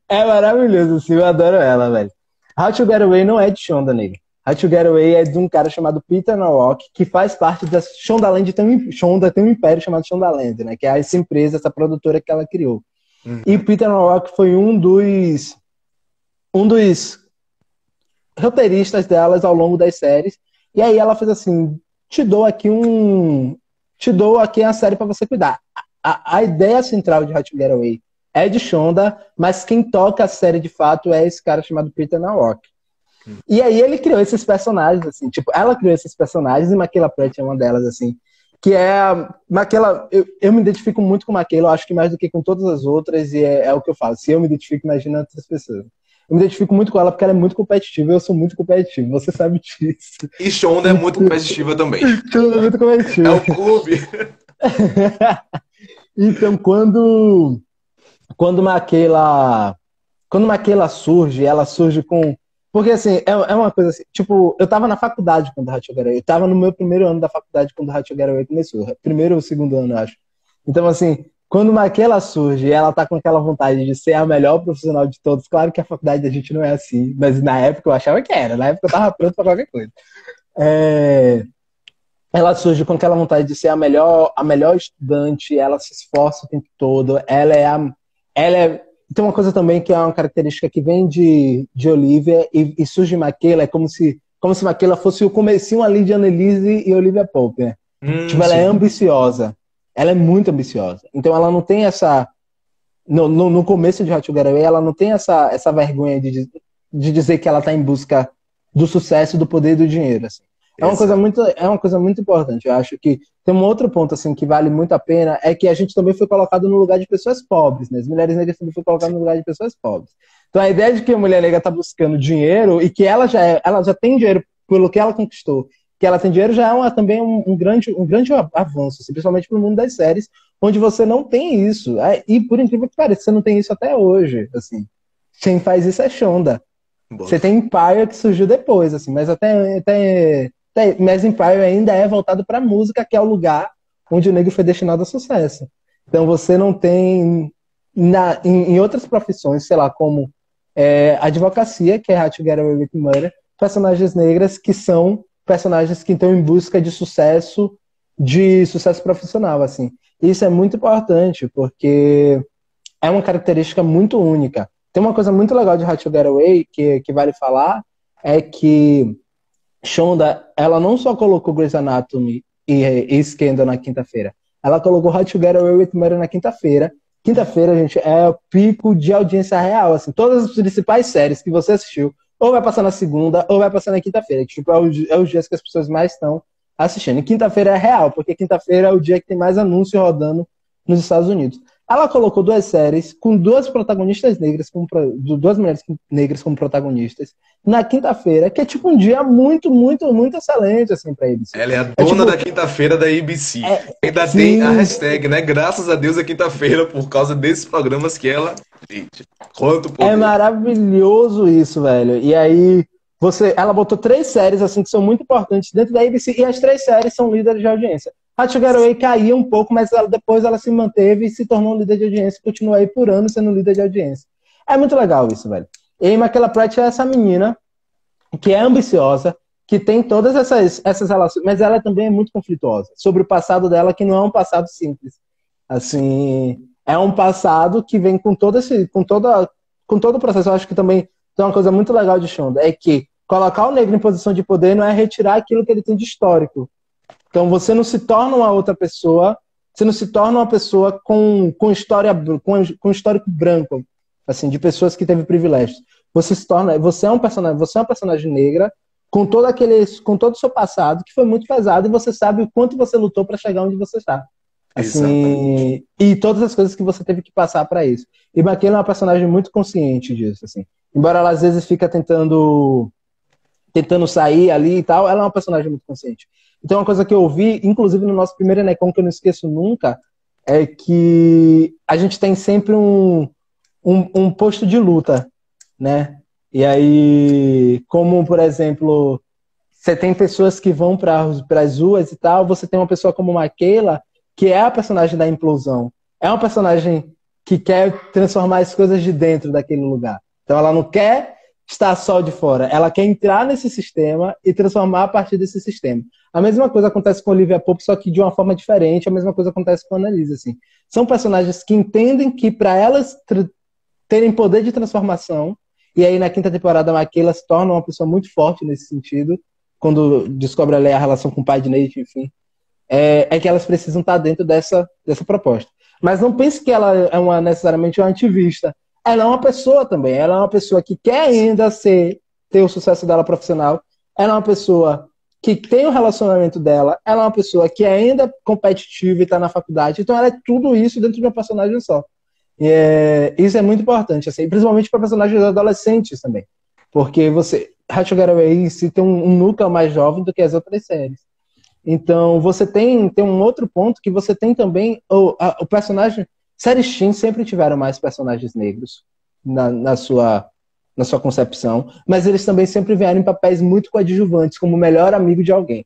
É maravilhoso, assim, eu adoro ela, velho. How to Get Away não é de Shonda, nele. How to Get Away é de um cara chamado Peter Norwalk, que faz parte da Shondaland. Shonda tem um império chamado Shondaland, né? Que é essa empresa, essa produtora que ela criou. E Peter Norwalk foi um dos roteiristas delas ao longo das séries. E aí ela fez assim: te dou aqui a série para você cuidar. A ideia central de How to Get Away é de Shonda, mas quem toca a série de fato é esse cara chamado Peter Norwalk. E aí ele criou esses personagens, assim, tipo, ela criou esses personagens e Michaela Pratt é uma delas, assim, que é Michaela, eu me identifico muito com Michaela, eu acho que mais do que com todas as outras, e é o que eu falo, se eu me identifico, imagina outras pessoas. Eu me identifico muito com ela porque ela é muito competitiva, e eu sou muito competitivo, você sabe disso. E Shonda é muito competitiva também. Tudo é muito É competitivo. o clube. Então, quando Michaela surge, ela surge com. Porque, assim, é uma coisa assim. Tipo, eu tava na faculdade quando o How to Get Away. Eu tava no meu primeiro ano da faculdade quando o How to Get Away começou. Primeiro ou segundo ano, eu acho. Então, assim, quando Michaela surge, ela tá com aquela vontade de ser a melhor profissional de todos. Claro que a faculdade da gente não é assim, mas na época eu achava que era. Na época eu tava pronto pra qualquer coisa. É, ela surge com aquela vontade de ser a melhor estudante, ela se esforça o tempo todo, tem uma coisa também que é uma característica que vem de Olivia e surge em Michaela, é como se Michaela fosse o comecinho ali de Annelise e Olivia Pope, né? Tipo, ela é Sim. ambiciosa, ela é muito ambiciosa, então ela não tem essa, no começo de How to Get Away, ela não tem essa vergonha de dizer que ela tá em busca do sucesso, do poder e do dinheiro, assim. Exato. É uma coisa muito importante. Eu acho que tem um outro ponto assim que vale muito a pena é que a gente também foi colocado no lugar de pessoas pobres, né? As mulheres negras também foram colocadas no lugar de pessoas pobres. Então a ideia de que a mulher negra está buscando dinheiro e que ela já tem dinheiro pelo que ela conquistou, que ela tem dinheiro já é também um grande avanço, assim, principalmente para o mundo das séries, onde você não tem isso. E por incrível que pareça, você não tem isso até hoje. Assim, quem faz isso é Shonda. Você Boto. tem Empire que surgiu depois, assim, mas mas Empire ainda é voltado para música, que é o lugar onde o negro foi destinado a sucesso. Então você não tem em outras profissões, sei lá, como advocacia, que é How to Get Away with Murder, personagens negras que são personagens que estão em busca de sucesso profissional, assim. Isso é muito importante, porque é uma característica muito única. Tem uma coisa muito legal de How to Get Away que vale falar, é que Shonda, ela não só colocou Grey's Anatomy e Scandal na quinta-feira, ela colocou How to Get Away with Murder na quinta-feira. Quinta-feira, gente, é o pico de audiência real, assim, todas as principais séries que você assistiu, ou vai passar na segunda, ou vai passar na quinta-feira. Tipo, é os dias que as pessoas mais estão assistindo. E quinta-feira é real, porque quinta-feira é o dia que tem mais anúncio rodando nos Estados Unidos. Ela colocou duas séries com duas protagonistas negras, duas mulheres negras como protagonistas, na quinta-feira, que é tipo um dia muito, muito, muito excelente, assim, pra eles. Ela é a É dona tipo, da quinta-feira da ABC. Ainda tem a sim, hashtag, né? Graças a Deus é quinta-feira, por causa desses programas que ela. Gente, quanto é poder. maravilhoso isso, velho. E aí, ela botou três séries, assim, que são muito importantes dentro da ABC, e as três séries são líderes de audiência. A Sugar Ray caiu um pouco, mas depois ela se manteve e se tornou líder de audiência, e continua aí por anos sendo líder de audiência. É muito legal isso, velho. E aí, Michaela Pratt é essa menina que é ambiciosa, que tem todas essas relações, mas ela também é muito conflituosa sobre o passado dela, que não é um passado simples. Assim, é um passado que vem com todo o processo. Eu acho que também tem uma coisa muito legal de Shonda, é que colocar o negro em posição de poder não é retirar aquilo que ele tem de histórico. Então você não se torna uma outra pessoa, você não se torna uma pessoa com histórico branco, assim, de pessoas que teve privilégios. Você é uma personagem negra com todo o seu passado que foi muito pesado, e você sabe o quanto você lutou para chegar onde você está. Exatamente. Assim, e todas as coisas que você teve que passar para isso. E Michaela é uma personagem muito consciente disso, assim. Embora ela às vezes fica tentando sair ali e tal, ela é uma personagem muito consciente. Então, uma coisa que eu ouvi, inclusive no nosso primeiro Enecom, que eu não esqueço nunca, é que a gente tem sempre um posto de luta, né? E aí, como, por exemplo, você tem pessoas que vão para as ruas e tal, você tem uma pessoa como Michaela, que é a personagem da implosão. É uma personagem que quer transformar as coisas de dentro daquele lugar. Então, ela não quer estar só de fora, ela quer entrar nesse sistema e transformar a partir desse sistema. A mesma coisa acontece com Olivia Pope, só que de uma forma diferente. A mesma coisa acontece com a Annalise, assim. São personagens que entendem que para elas terem poder de transformação, e aí na quinta temporada a Michaela se torna uma pessoa muito forte nesse sentido, quando descobre ali a relação com o pai de Nate, enfim, é que elas precisam estar dentro dessa proposta. Mas não pense que ela é necessariamente uma ativista. Ela é uma pessoa também. Ela é uma pessoa que quer ainda ter o sucesso dela profissional. Ela é uma pessoa que tem o relacionamento dela. Ela é uma pessoa que é ainda competitiva e está na faculdade. Então ela é tudo isso dentro de uma personagem só. Isso é muito importante, assim, principalmente para personagens adolescentes também. Porque How to Get Away se tem um núcleo mais jovem do que as outras séries. Então, você tem um outro ponto que você tem também o personagem. Séries teen sempre tiveram mais personagens negros na sua concepção, mas eles também sempre vieram em papéis muito coadjuvantes, como o melhor amigo de alguém.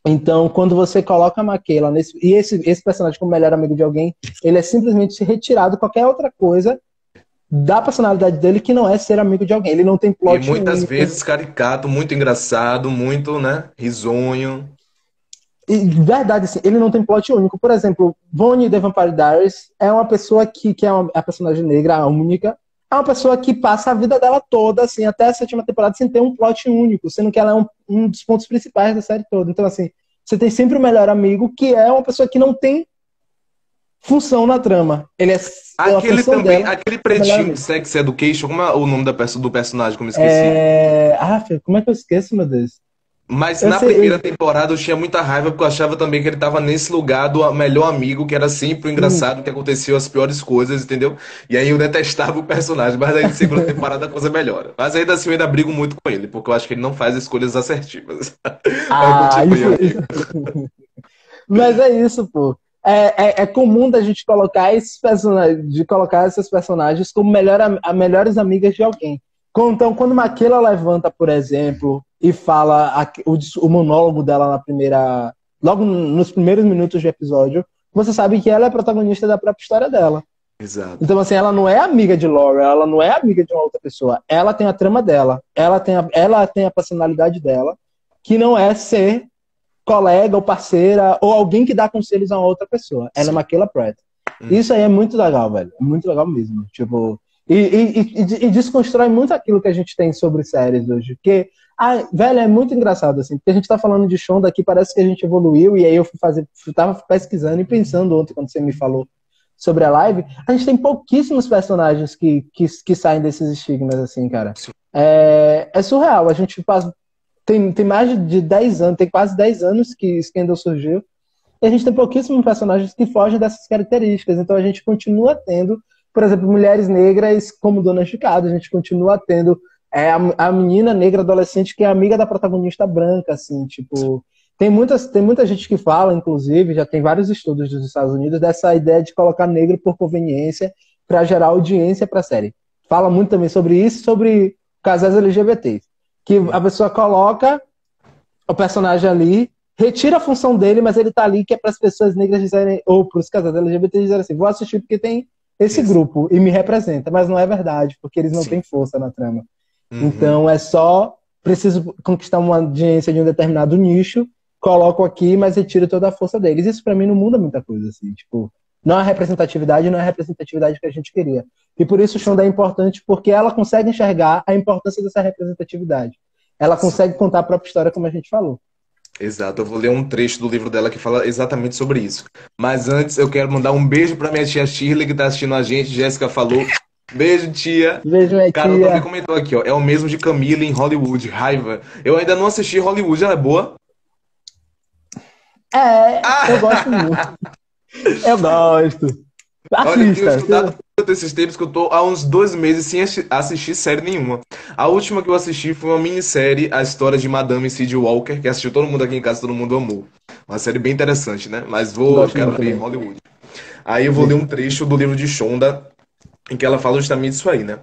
Então, quando você coloca a Michaela e esse personagem como melhor amigo de alguém, ele é simplesmente retirado qualquer outra coisa da personalidade dele que não é ser amigo de alguém. Ele não tem E plot muitas único. vezes caricato, muito engraçado, muito, né? Risonho. E, verdade, assim, ele não tem plot único. Por exemplo, Bonnie The Vampire Diaries é uma pessoa que é a personagem negra, a única. É uma pessoa que passa a vida dela toda, assim, até a sétima temporada, sem ter um plot único, sendo que ela é um dos pontos principais da série toda. Então, assim, você tem sempre o melhor amigo, que é uma pessoa que não tem função na trama. Ele é a Aquele função também, dela, aquele é o melhor pretinho de amigo. Sex Education, como é o nome do personagem, como eu esqueci. Como é que eu esqueço, meu Deus? Mas Eu na sei. primeira temporada eu tinha muita raiva porque eu achava também que ele tava nesse lugar do melhor amigo, que era sempre o engraçado, que aconteciam as piores coisas, entendeu? E aí eu detestava o personagem, mas aí na segunda temporada a coisa melhora. Mas ainda assim eu ainda brigo muito com ele, porque eu acho que ele não faz escolhas assertivas. Mas Ah, continue, amigo. mas é isso, pô. É comum da gente colocar esses personagens como melhores amigas de alguém. Então, quando Maquila levanta, por exemplo, e fala o monólogo dela logo nos primeiros minutos do episódio, você sabe que ela é protagonista da própria história dela. Exato. Então, assim, ela não é amiga de Laura, ela não é amiga de uma outra pessoa. Ela tem a trama dela, ela tem a personalidade dela, que não é ser colega ou parceira ou alguém que dá conselhos a uma outra pessoa. Ela é Michaela Pratt. Isso aí é muito legal, velho. É muito legal mesmo. Tipo, e desconstrói muito aquilo que a gente tem sobre séries hoje. Porque, velho, é muito engraçado, assim. Porque a gente tá falando de Shonda aqui, parece que a gente evoluiu. E aí eu tava pesquisando e pensando ontem, quando você me falou sobre a live, a gente tem pouquíssimos personagens que saem desses estigmas, assim, cara. É surreal. A gente tem mais de 10 anos, tem quase 10 anos que Scandal surgiu. e a gente tem pouquíssimos personagens que fogem dessas características. Então a gente continua tendo, por exemplo, mulheres negras como donas de casa, a gente continua tendo a menina negra adolescente que é amiga da protagonista branca, assim, tipo... tem muita gente que fala, inclusive, já tem vários estudos dos Estados Unidos, dessa ideia de colocar negro por conveniência para gerar audiência para a série. Fala muito também sobre isso, sobre casais LGBTs. Que a pessoa coloca o personagem ali, retira a função dele, mas ele tá ali que é para as pessoas negras dizerem, ou para os casais LGBT dizerem assim, vou assistir porque tem esse grupo e me representa, mas não é verdade, porque eles não têm força na trama. Então é só, preciso conquistar uma audiência de um determinado nicho, coloco aqui, mas retiro toda a força deles. Isso pra mim não muda muita coisa, assim, tipo, não é representatividade, não é a representatividade que a gente queria. E por isso o Shonda é importante, porque ela consegue enxergar a importância dessa representatividade. Ela consegue contar a própria história, como a gente falou. Exato, eu vou ler um trecho do livro dela que fala exatamente sobre isso. Mas antes eu quero mandar um beijo pra minha tia Shirley que tá assistindo a gente. Jéssica falou. Beijo, tia. Beijo, minha Carol também tia. comentou aqui, ó. É o mesmo de Camila em Hollywood. Raiva. Eu ainda não assisti Hollywood, ela é boa? Eu gosto muito. Eu gosto. Olha, eu tenho Assista. estudado tanto esses tempos que eu tô há uns 2 meses sem assistir série nenhuma. A última que eu assisti foi uma minissérie, A História de Madame C.J. Walker, que assistiu todo mundo aqui em casa, todo mundo amou. Uma série bem interessante, né? Mas eu Gosto quero muito ver também. Hollywood. Aí eu vou ler um trecho do livro de Shonda, em que ela fala justamente isso aí, né?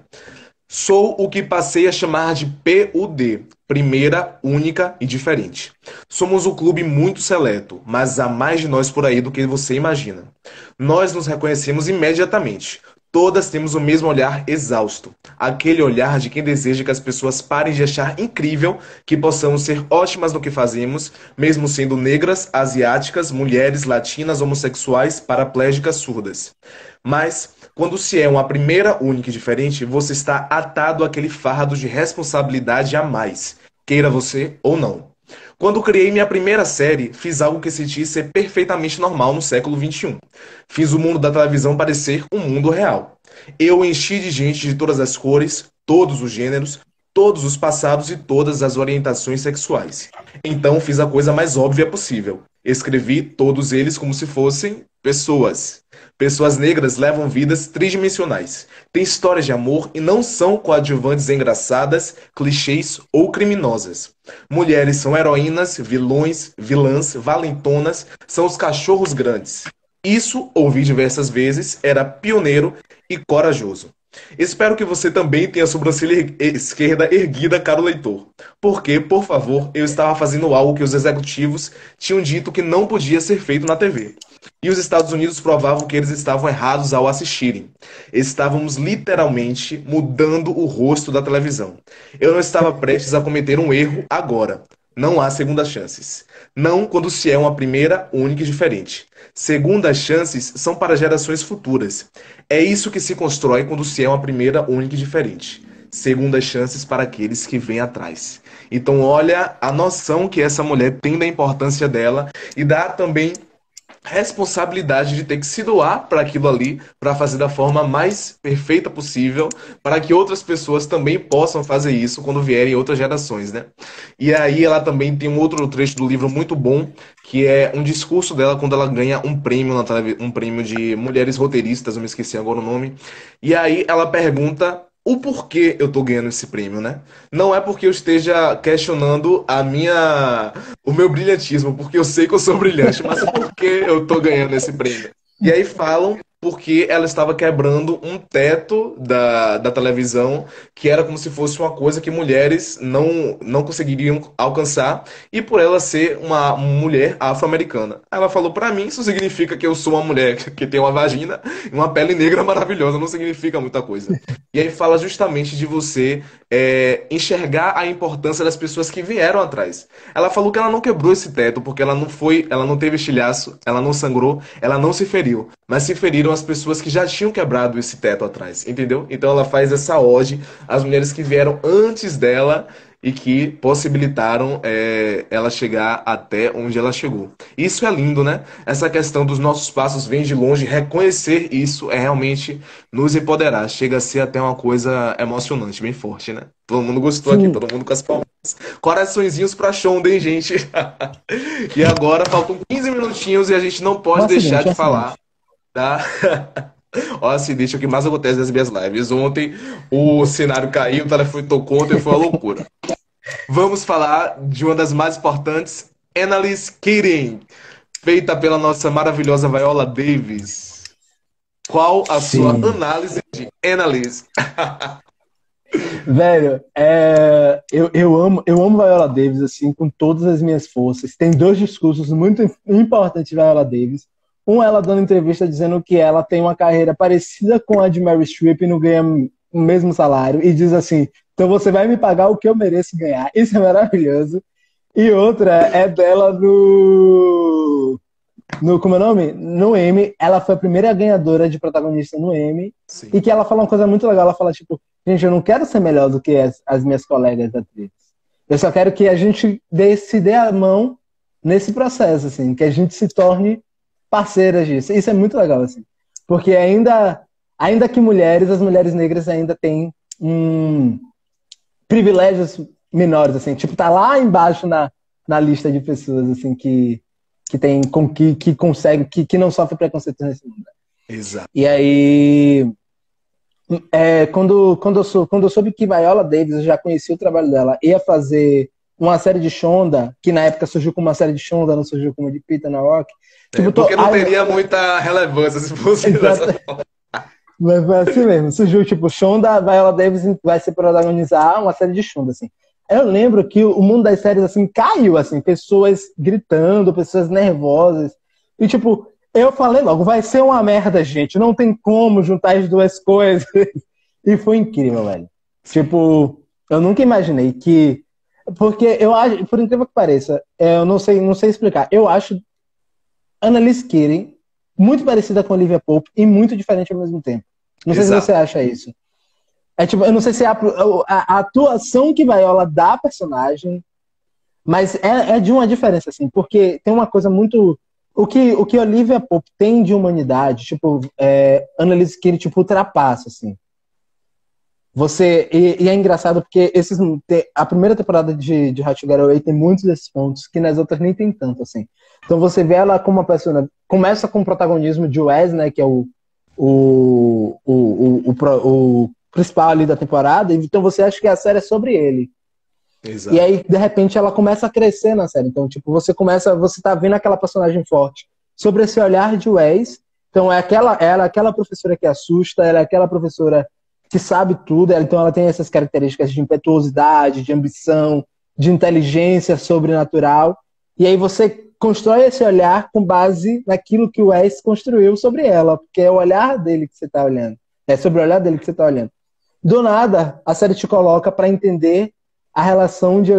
Sou o que passei a chamar de PUD, primeira, única e diferente. Somos um clube muito seleto, mas há mais de nós por aí do que você imagina. Nós nos reconhecemos imediatamente. Todas temos o mesmo olhar exausto. Aquele olhar de quem deseja que as pessoas parem de achar incrível que possamos ser ótimas no que fazemos, mesmo sendo negras, asiáticas, mulheres, latinas, homossexuais, paraplégicas, surdas. Mas, quando se é uma primeira, única e diferente, você está atado àquele fardo de responsabilidade a mais, queira você ou não. Quando criei minha primeira série, fiz algo que senti ser perfeitamente normal no século XXI. Fiz o mundo da televisão parecer um mundo real. Eu enchi de gente de todas as cores, todos os gêneros, todos os passados e todas as orientações sexuais. Então fiz a coisa mais óbvia possível. Escrevi todos eles como se fossem pessoas. Pessoas negras levam vidas tridimensionais. Têm histórias de amor e não são coadjuvantes engraçadas, clichês ou criminosas. Mulheres são heroínas, vilões, vilãs, valentonas, são os cachorros grandes. Isso, ouvi diversas vezes, era pioneiro e corajoso. Espero que você também tenha a sobrancelha esquerda erguida, caro leitor. Porque, por favor, eu estava fazendo algo que os executivos tinham dito que não podia ser feito na TV. E os Estados Unidos provavam que eles estavam errados ao assistirem. Estávamos literalmente mudando o rosto da televisão. Eu não estava prestes a cometer um erro agora. Não há segundas chances. Não quando se é uma primeira, única e diferente. Segundas chances são para gerações futuras. É isso que se constrói quando se é uma primeira, única e diferente. Segundas chances para aqueles que vêm atrás. Então olha a noção que essa mulher tem da importância dela e dá também responsabilidade de ter que se doar para aquilo ali, para fazer da forma mais perfeita possível, para que outras pessoas também possam fazer isso quando vierem outras gerações, né? E aí ela também tem um outro trecho do livro muito bom, que é um discurso dela quando ela ganha um prêmio um prêmio de mulheres roteiristas, eu me esqueci agora o nome. E aí ela pergunta o porquê eu tô ganhando esse prêmio, né? Não é porque eu esteja questionando o meu brilhantismo, porque eu sei que eu sou brilhante, mas por que eu tô ganhando esse prêmio? E aí falam porque ela estava quebrando um teto da televisão, que era como se fosse uma coisa que mulheres não conseguiriam alcançar, e por ela ser uma mulher afro-americana. Ela falou, pra mim, isso significa que eu sou uma mulher que tem uma vagina e uma pele negra maravilhosa, não significa muita coisa. E aí fala justamente de você enxergar a importância das pessoas que vieram atrás. Ela falou que ela não quebrou esse teto porque ela não teve estilhaço, ela não sangrou, ela não se feriu, mas se feriram as pessoas que já tinham quebrado esse teto atrás, entendeu? Então ela faz essa ode às mulheres que vieram antes dela e que possibilitaram ela chegar até onde ela chegou. Isso é lindo, né? Essa questão dos nossos passos vem de longe, reconhecer isso é realmente nos empoderar. Chega a ser até uma coisa emocionante, bem forte, né? Todo mundo gostou aqui, Sim. todo mundo com as palmas. Coraçõezinhos pra Shonda, hein, gente? E agora faltam 15 minutinhos e a gente não Um pode deixar acidente, um de falar acidente. da. Ó, acidente, o que mais acontece nas minhas lives. Ontem o cenário caiu, o telefone tocou, ontem foi uma loucura. Vamos falar de uma das mais importantes, Annalise Keating, feita pela nossa maravilhosa Viola Davis. Qual a sua Sim. análise de Annalise? Velho, eu amo Viola Davis, assim, com todas as minhas forças. Tem dois discursos muito importantes de Viola Davis. Um, ela dando entrevista dizendo que ela tem uma carreira parecida com a de Meryl Streep e não ganha o mesmo salário. E diz assim, então você vai me pagar o que eu mereço ganhar. Isso é maravilhoso. E outra é dela como é o nome? No Emmy, ela foi a primeira ganhadora de protagonista no Emmy, e Sim, que ela fala uma coisa muito legal, ela fala, tipo, gente, eu não quero ser melhor do que as minhas colegas atrizes. Eu só quero que a gente se dê a mão nesse processo, assim, que a gente se torne parceiras disso. Isso é muito legal, assim. Porque ainda que mulheres, as mulheres negras ainda têm privilégios menores, assim, tipo, tá lá embaixo na lista de pessoas, assim, que tem, que consegue, que não sofre preconceito nesse mundo. exato. E aí, quando eu soube que Viola Davis, eu já conhecia o trabalho dela, ia fazer uma série de Shonda, que na época surgiu como uma série de Shonda, não surgiu como de Peter na Rock. Tipo, Porque não teria muita relevância se fosse dessa exato, forma. mas foi assim mesmo. Surgiu, tipo, Shonda, Viola Davis vai se protagonizar uma série de Shonda, assim. Eu lembro que o mundo das séries, assim, caiu, assim, pessoas gritando, pessoas nervosas. E, tipo, eu falei logo, vai ser uma merda, gente. Não tem como juntar as duas coisas. E foi incrível, velho. Sim, Tipo, eu nunca imaginei que... Porque eu acho, por incrível que pareça, eu não sei explicar. Eu acho Annalise Keating muito parecida com Olivia Pope e muito diferente ao mesmo tempo. Não sei se você exato. acha isso. É tipo, eu não sei se é a atuação que Viola dá à personagem, mas é de uma diferença, assim, porque tem uma coisa muito. O que Olivia Pope tem de humanidade, tipo, Annalise Keating, tipo, ultrapassa, assim. E é engraçado porque a primeira temporada de How to Get Away tem muitos desses pontos que nas outras nem tem tanto, assim. Então você vê ela como uma pessoa. Começa com o protagonismo de Wes, né, que é o principal ali da temporada, então você acha que a série é sobre ele. E Exato. aí, de repente, ela começa a crescer na série. Então, tipo, você tá vendo aquela personagem forte sobre esse olhar de Wes. Então, ela é aquela professora que assusta, ela é aquela professora que sabe tudo, então ela tem essas características de impetuosidade, de ambição, de inteligência sobrenatural. E aí você constrói esse olhar com base naquilo que o Wes construiu sobre ela, porque é o olhar dele que você está olhando. É sobre o olhar dele que você está olhando. Do nada, a série te coloca para entender a relação de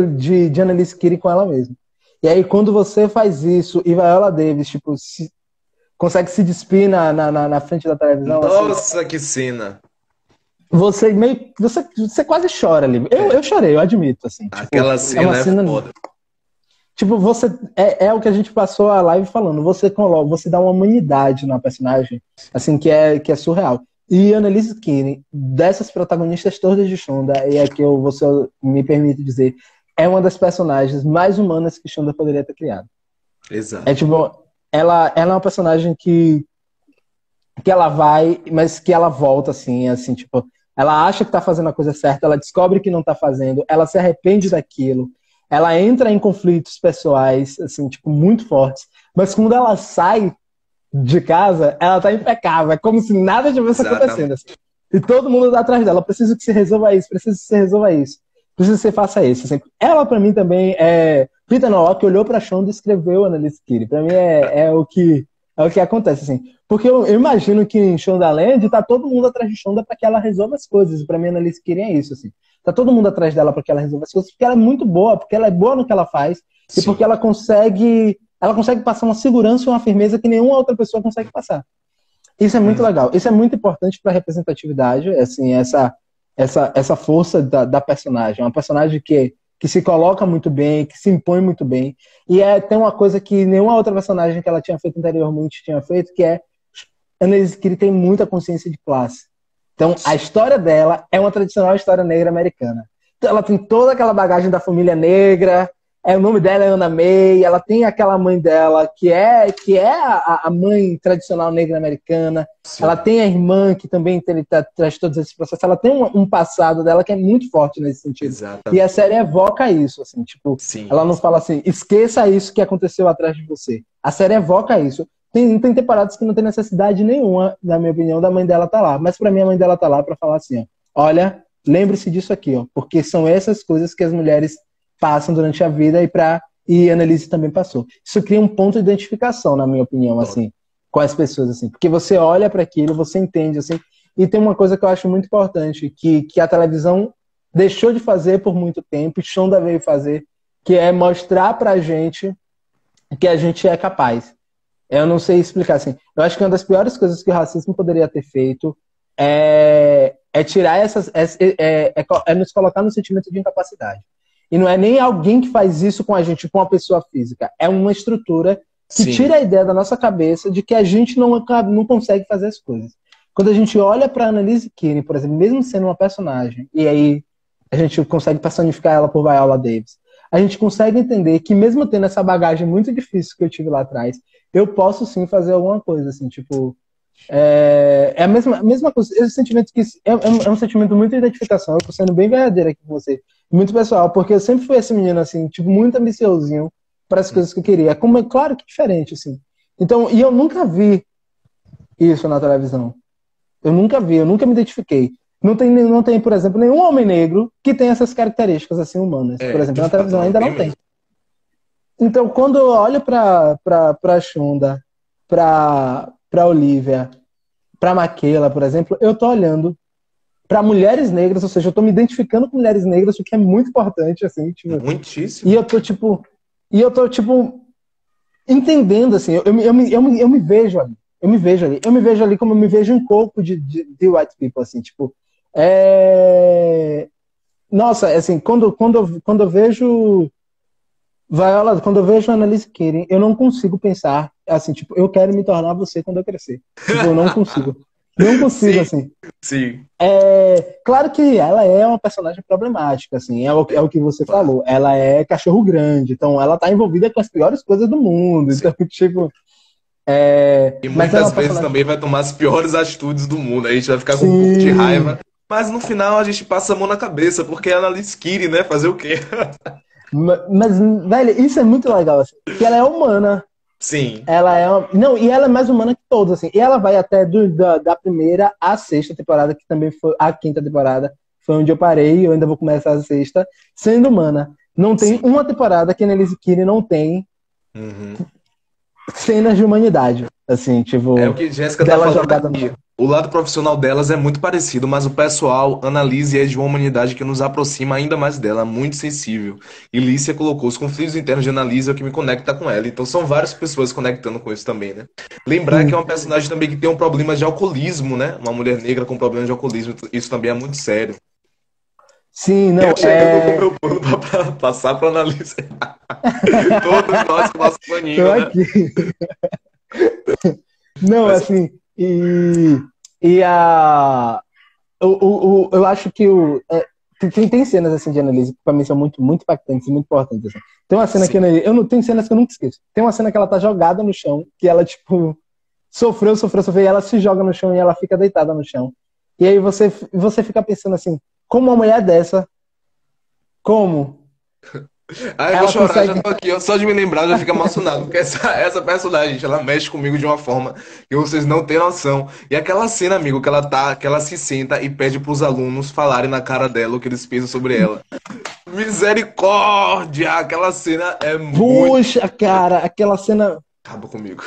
Annalise Keating com ela mesma. E aí, quando você faz isso e Viola Davis, tipo, consegue se despir na frente da televisão, assim, Nossa, que cena. você quase chora ali. Eu É, chorei, eu admito, assim. Tipo, aquela é uma cena é cena. foda. Tipo, é o que a gente passou a live falando. Você dá uma humanidade na personagem, assim, que é surreal. E Annalise Keating, dessas protagonistas todas de Shonda, e é que você me permite dizer, é uma das personagens mais humanas que Shonda poderia ter criado. É Exato. tipo, ela é uma personagem que ela vai, mas que ela volta, assim, tipo, ela acha que tá fazendo a coisa certa, ela descobre que não tá fazendo, ela se arrepende daquilo, ela entra em conflitos pessoais, assim, tipo, muito fortes, mas quando ela sai de casa, ela tá impecável, é como se nada tivesse acontecendo, Exatamente. assim. E todo mundo tá atrás dela, preciso que você resolva isso, preciso que você resolva isso, preciso que você faça isso, assim. Ela, pra mim, também é... Peter Nowak olhou pra Shonda e escreveu Annalise Keating. Pra mim, é o que acontece, assim. Porque eu imagino que em Shondaland tá todo mundo atrás de Shonda para que ela resolva as coisas. Para mim, a Annalise Keating é isso, assim. Tá todo mundo atrás dela para que ela resolva as coisas, porque ela é muito boa, porque ela é boa no que ela faz e porque ela consegue passar uma segurança e uma firmeza que nenhuma outra pessoa consegue passar. Isso é muito legal. Isso é muito importante para a representatividade, assim, essa força da personagem. É uma personagem que se coloca muito bem, que se impõe muito bem. E tem uma coisa que nenhuma outra personagem que ela tinha feito anteriormente tinha feito, que é Annalise Keating tem muita consciência de classe. Então, a história dela é uma tradicional história negra americana. Então, ela tem toda aquela bagagem da família negra, o nome dela é Anna May, ela tem aquela mãe dela que é a mãe tradicional negra americana. Sim. Ela tem a irmã que também traz todos esses processos. Ela tem um passado dela que é muito forte nesse sentido. Exatamente. E a série evoca isso, assim, tipo, sim, ela não fala assim, esqueça isso que aconteceu atrás de você. A série evoca isso. Tem temporadas que não tem necessidade nenhuma, na minha opinião, da mãe dela tá lá. Mas pra mim a mãe dela tá lá pra falar assim, ó, olha, lembre-se disso aqui, ó, porque são essas coisas que as mulheres passam durante a vida e a Annalise também passou. Isso cria um ponto de identificação, na minha opinião, assim, com as pessoas, assim, porque você olha para aquilo, você entende, assim, e tem uma coisa que eu acho muito importante, que a televisão deixou de fazer por muito tempo, e Shonda veio fazer, que é mostrar pra gente que a gente é capaz. Eu não sei explicar, assim, eu acho que uma das piores coisas que o racismo poderia ter feito é tirar é nos colocar no sentimento de incapacidade. E não é nem alguém que faz isso com a gente, tipo uma pessoa física. É uma estrutura que Sim. tira a ideia da nossa cabeça de que a gente não consegue fazer as coisas. Quando a gente olha para Annalise Keating, por exemplo, mesmo sendo uma personagem, e aí a gente consegue personificar ela por Viola Davis, a gente consegue entender que mesmo tendo essa bagagem muito difícil que eu tive lá atrás, eu posso sim fazer alguma coisa, assim, tipo... É a mesma coisa, esse sentimento que é um sentimento muito de identificação. Eu tô sendo bem verdadeiro aqui com você, muito pessoal, porque eu sempre fui esse menino assim, tipo, muito ambiciosinho para as coisas que eu queria. Claro que diferente, assim. Então, e eu nunca vi isso na televisão. Eu nunca me identifiquei. Não tem, por exemplo, nenhum homem negro que tenha essas características assim humanas. Por exemplo, na televisão ainda não tem. Então, quando eu olho pra Shonda, pra Olivia, pra Michaela, por exemplo, eu tô olhando pra mulheres negras, ou seja, eu tô me identificando com mulheres negras, o que é muito importante, assim, tipo... Muitíssimo. E eu tô, tipo, entendendo, assim, eu me vejo ali. Eu me vejo ali como eu me vejo em corpo de white people, assim, tipo... Nossa, assim, quando eu vejo... Viola, quando eu vejo a Annalise Keating, eu não consigo pensar assim, tipo, eu quero me tornar você quando eu crescer. Tipo, eu não consigo. Não consigo, Sim, assim. sim. Claro que ela é uma personagem problemática, assim, é o que você falou. Ela é cachorro grande, então ela tá envolvida com as piores coisas do mundo. Sim. Então, tipo... E muitas vezes também vai tomar as piores atitudes do mundo. A gente vai ficar com um pouco de raiva. Mas no final a gente passa a mão na cabeça, porque é a Annalise Keating, né? Fazer o quê? Mas, velho, isso é muito legal, assim, porque ela é humana. Sim. Não, e ela é mais humana que todos, assim. E ela vai até da primeira à sexta temporada, que também foi a quinta temporada, foi onde eu parei, eu ainda vou começar a sexta, sendo humana. Não tem uma temporada que a Annalise Keating não tem cenas de humanidade, assim, tipo... É o que Jéssica tá falando aqui. O lado profissional delas é muito parecido, mas o pessoal, Annalise, é de uma humanidade que nos aproxima ainda mais dela, muito sensível. E Lícia colocou os conflitos internos de Annalise é o que me conecta com ela. Então são várias pessoas conectando com isso também, né? Lembrar que é uma personagem também que tem um problema de alcoolismo, né? Uma mulher negra com problema de alcoolismo, isso também é muito sério. Sim, não, eu chegando com o meu pano pra passar pra Annalise. Todos nós com o nosso paninho, tô aqui. Não, mas... assim... Eu acho que tem cenas assim de Annalise que pra mim são muito, muito impactantes e muito importantes. Assim. Tem uma cena que tem cenas que eu nunca esqueço. Tem uma cena que ela tá jogada no chão, que ela, tipo, sofreu, e ela se joga no chão e ela fica deitada no chão. E aí você fica pensando assim, como uma mulher dessa, como? Eu vou chorar, já tô aqui. Só de me lembrar já fica emocionado. Porque essa personagem, gente, ela mexe comigo de uma forma que vocês não têm noção. E aquela cena, amigo, que ela se senta e pede pros alunos falarem na cara dela o que eles pensam sobre ela. Misericórdia! Aquela cena é muito... Puxa, cara, aquela cena... Acaba comigo.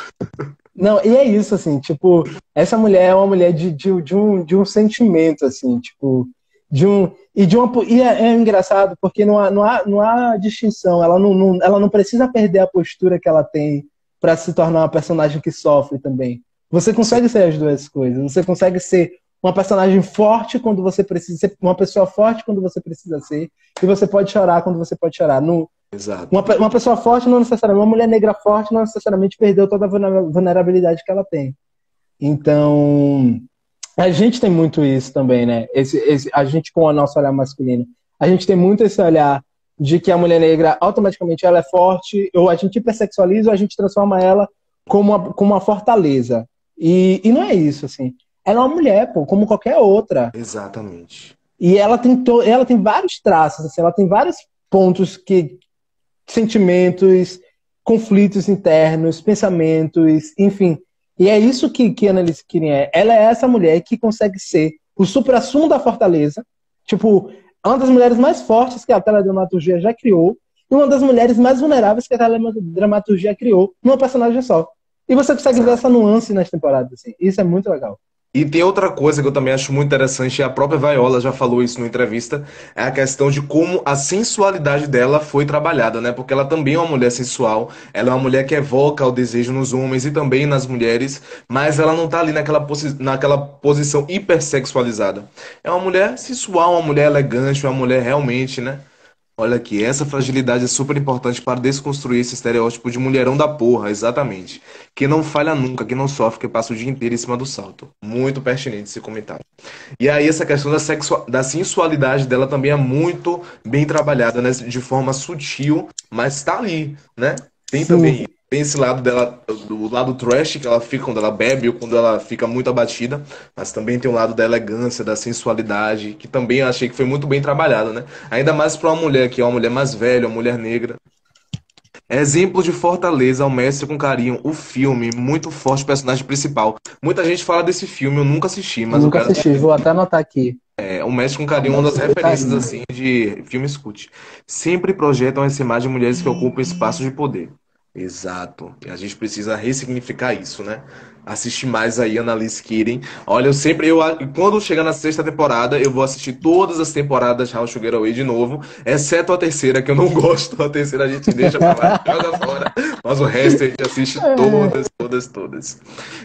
Não, e é isso, assim, tipo, essa mulher é uma mulher de um sentimento, assim, tipo... E é engraçado porque não há distinção. Ela não precisa perder a postura que ela tem para se tornar uma personagem que sofre também. Você consegue ser as duas coisas. Você consegue ser uma personagem forte quando você precisa ser, uma pessoa forte quando você precisa ser, e você pode chorar quando você pode chorar. Exato. Uma pessoa forte não necessariamente, uma mulher negra forte não necessariamente perdeu toda a vulnerabilidade que ela tem. Então, a gente tem muito isso também, né? A gente com o nosso olhar masculino, a gente tem muito esse olhar de que a mulher negra automaticamente ela é forte, ou a gente hipersexualiza, ou a gente transforma ela como uma fortaleza. E não é isso, assim. Ela é uma mulher, pô, como qualquer outra. Exatamente. E ela tem vários traços, assim, ela tem vários pontos sentimentos, conflitos internos, pensamentos, enfim. E é isso que a Annelise Keating é. Ela é essa mulher que consegue ser o suprassumo da fortaleza, tipo, uma das mulheres mais fortes que a teledramaturgia já criou, e uma das mulheres mais vulneráveis que a teledramaturgia criou numa personagem só. E você consegue ver essa nuance nas temporadas, assim. Isso é muito legal. E tem outra coisa que eu também acho muito interessante, a própria Viola já falou isso numa entrevista, é a questão de como a sensualidade dela foi trabalhada, né? Porque ela também é uma mulher sensual, ela é uma mulher que evoca o desejo nos homens e também nas mulheres, mas ela não tá ali naquela posição hipersexualizada. É uma mulher sensual, uma mulher elegante, uma mulher realmente, né? Olha aqui, essa fragilidade é super importante para desconstruir esse estereótipo de mulherão da porra, exatamente. Que não falha nunca, que não sofre, que passa o dia inteiro em cima do salto. Muito pertinente esse comentário. E aí essa questão da sensualidade dela também é muito bem trabalhada, né? De forma sutil, mas tá ali, né? Tem também tem esse lado dela, do lado trash que ela fica quando ela bebe ou quando ela fica muito abatida, mas também tem um lado da elegância, da sensualidade, que também eu achei que foi muito bem trabalhado, né? Ainda mais para uma mulher que é uma mulher mais velha, uma mulher negra. Exemplo de Fortaleza, ao Mestre com Carinho, o filme, muito forte, personagem principal. Muita gente fala desse filme, eu nunca assisti, mas Nunca assisti, vou até anotar aqui. O Mestre com Carinho é uma das referências assim de filmes cult. Sempre projetam essa imagem de mulheres que ocupam espaços de poder. Exato. E a gente precisa ressignificar isso, né? Assistir mais aí Annalise Keating. Olha, quando chegar na sexta temporada, eu vou assistir todas as temporadas de How to Get Away de novo, exceto a terceira, que eu não gosto. A terceira a gente deixa pra lá, joga fora. Mas o resto a gente assiste todas.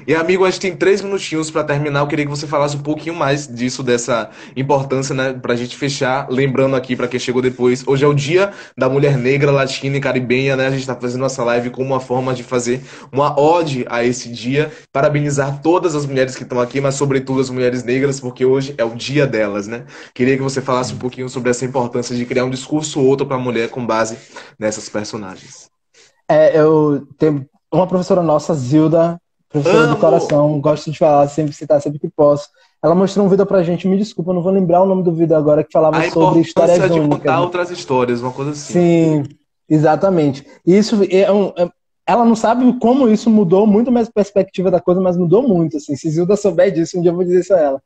E amigo, a gente tem 3 minutinhos pra terminar. Eu queria que você falasse um pouquinho mais disso, dessa importância, né? Pra gente fechar. Lembrando aqui, pra quem chegou depois, hoje é o Dia da Mulher Negra, Latina e Caribenha, né? A gente tá fazendo essa live como uma forma de fazer uma ode a esse dia. Parabenizar todas as mulheres que estão aqui, mas sobretudo as mulheres negras, porque hoje é o dia delas, né? Queria que você falasse um pouquinho sobre essa importância de criar um discurso ou outro para a mulher com base nessas personagens. Eu tenho uma professora nossa, Zilda, professora do coração, gosto de falar, sempre citar sempre que posso. Ela mostrou um vídeo pra gente, me desculpa, não vou lembrar o nome do vídeo agora, que falava sobre histórias únicas. A importância de contar outras histórias, uma coisa assim. Sim, exatamente. Isso ela não sabe como isso mudou muito mais a perspectiva da coisa, mas mudou muito, assim. Se Zilda souber disso, um dia eu vou dizer isso a ela.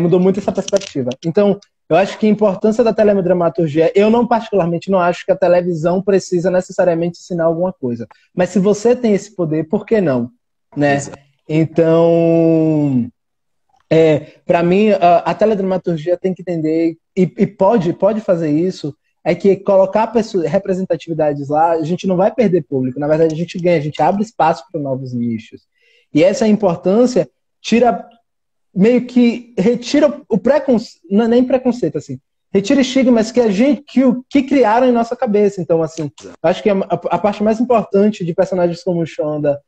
Mudou muito essa perspectiva. Então, eu acho que a importância da teledramaturgia, eu particularmente não acho que a televisão precisa necessariamente ensinar alguma coisa. Mas se você tem esse poder, por que não? Né? Exato. Então, para mim, a teledramaturgia tem que entender, e pode fazer isso, é que colocar representatividades lá, a gente não vai perder público. Na verdade, a gente ganha, a gente abre espaço para novos nichos. E essa importância meio que retira o preconceito, não é nem preconceito, assim, retira estigmas que criaram em nossa cabeça. Então, assim, acho que a parte mais importante de personagens como Shonda,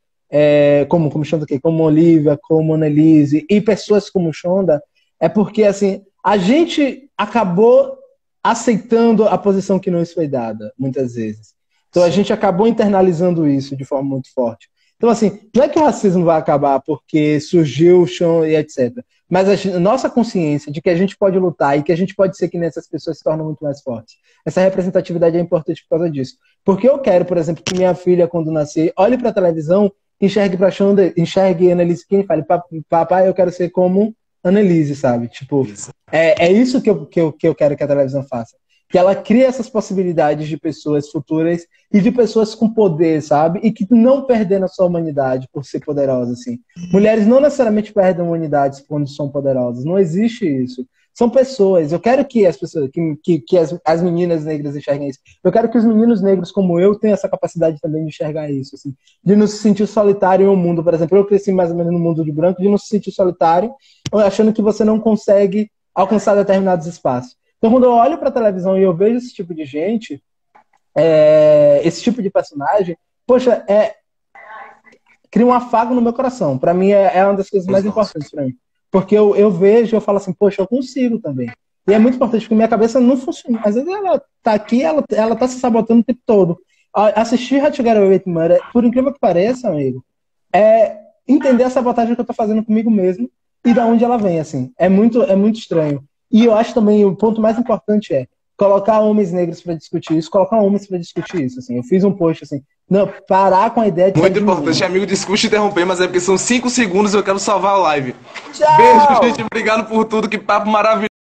como Olivia, como Annelise e pessoas como Shonda, é porque, assim, a gente acabou aceitando a posição que nos foi dada, muitas vezes. Então, a gente acabou internalizando isso de forma muito forte. Então, assim, não é que o racismo vai acabar porque surgiu o chão e etc. Mas a nossa consciência de que a gente pode lutar e que a gente pode ser que nessas pessoas se tornam muito mais fortes. Essa representatividade é importante por causa disso. Porque eu quero, por exemplo, que minha filha, quando nascer, olhe para a televisão, enxergue Annelise Keating e fale, papai, eu quero ser como Annelise, sabe? Tipo, é isso que eu quero que a televisão faça. Que ela crie essas possibilidades de pessoas futuras e de pessoas com poder, sabe? E que não perdendo a sua humanidade por ser poderosa, assim. Mulheres não necessariamente perdem humanidade quando são poderosas. Não existe isso. são pessoas. Eu quero que as pessoas, que as meninas negras enxerguem isso. Eu quero que os meninos negros como eu tenham essa capacidade também de enxergar isso, assim, de não se sentir solitário em um mundo. Por exemplo, eu cresci mais ou menos no mundo de branco, de não se sentir solitário, achando que você não consegue alcançar determinados espaços. Então, quando eu olho para a televisão e eu vejo esse tipo de gente, esse tipo de personagem, poxa, cria um afago no meu coração. Para mim, é uma das coisas mais importantes para mim. Porque eu vejo, eu falo assim, poxa, eu consigo também. E é muito importante, porque minha cabeça não funciona. Às vezes ela tá aqui, ela tá se sabotando o tempo todo. Assistir How to Get Away with Murder, por incrível que pareça, amigo, é entender a sabotagem que eu tô fazendo comigo mesmo e da onde ela vem, assim. É muito estranho. E eu acho também, o ponto mais importante é colocar homens negros para discutir isso, colocar homens para discutir isso, assim. Eu fiz um post, assim, não, parar com a ideia de... Muito importante, amigo, desculpe te interromper, mas é porque são 5 segundos e eu quero salvar a live. Tchau! Beijo, gente, obrigado por tudo, que papo maravilhoso.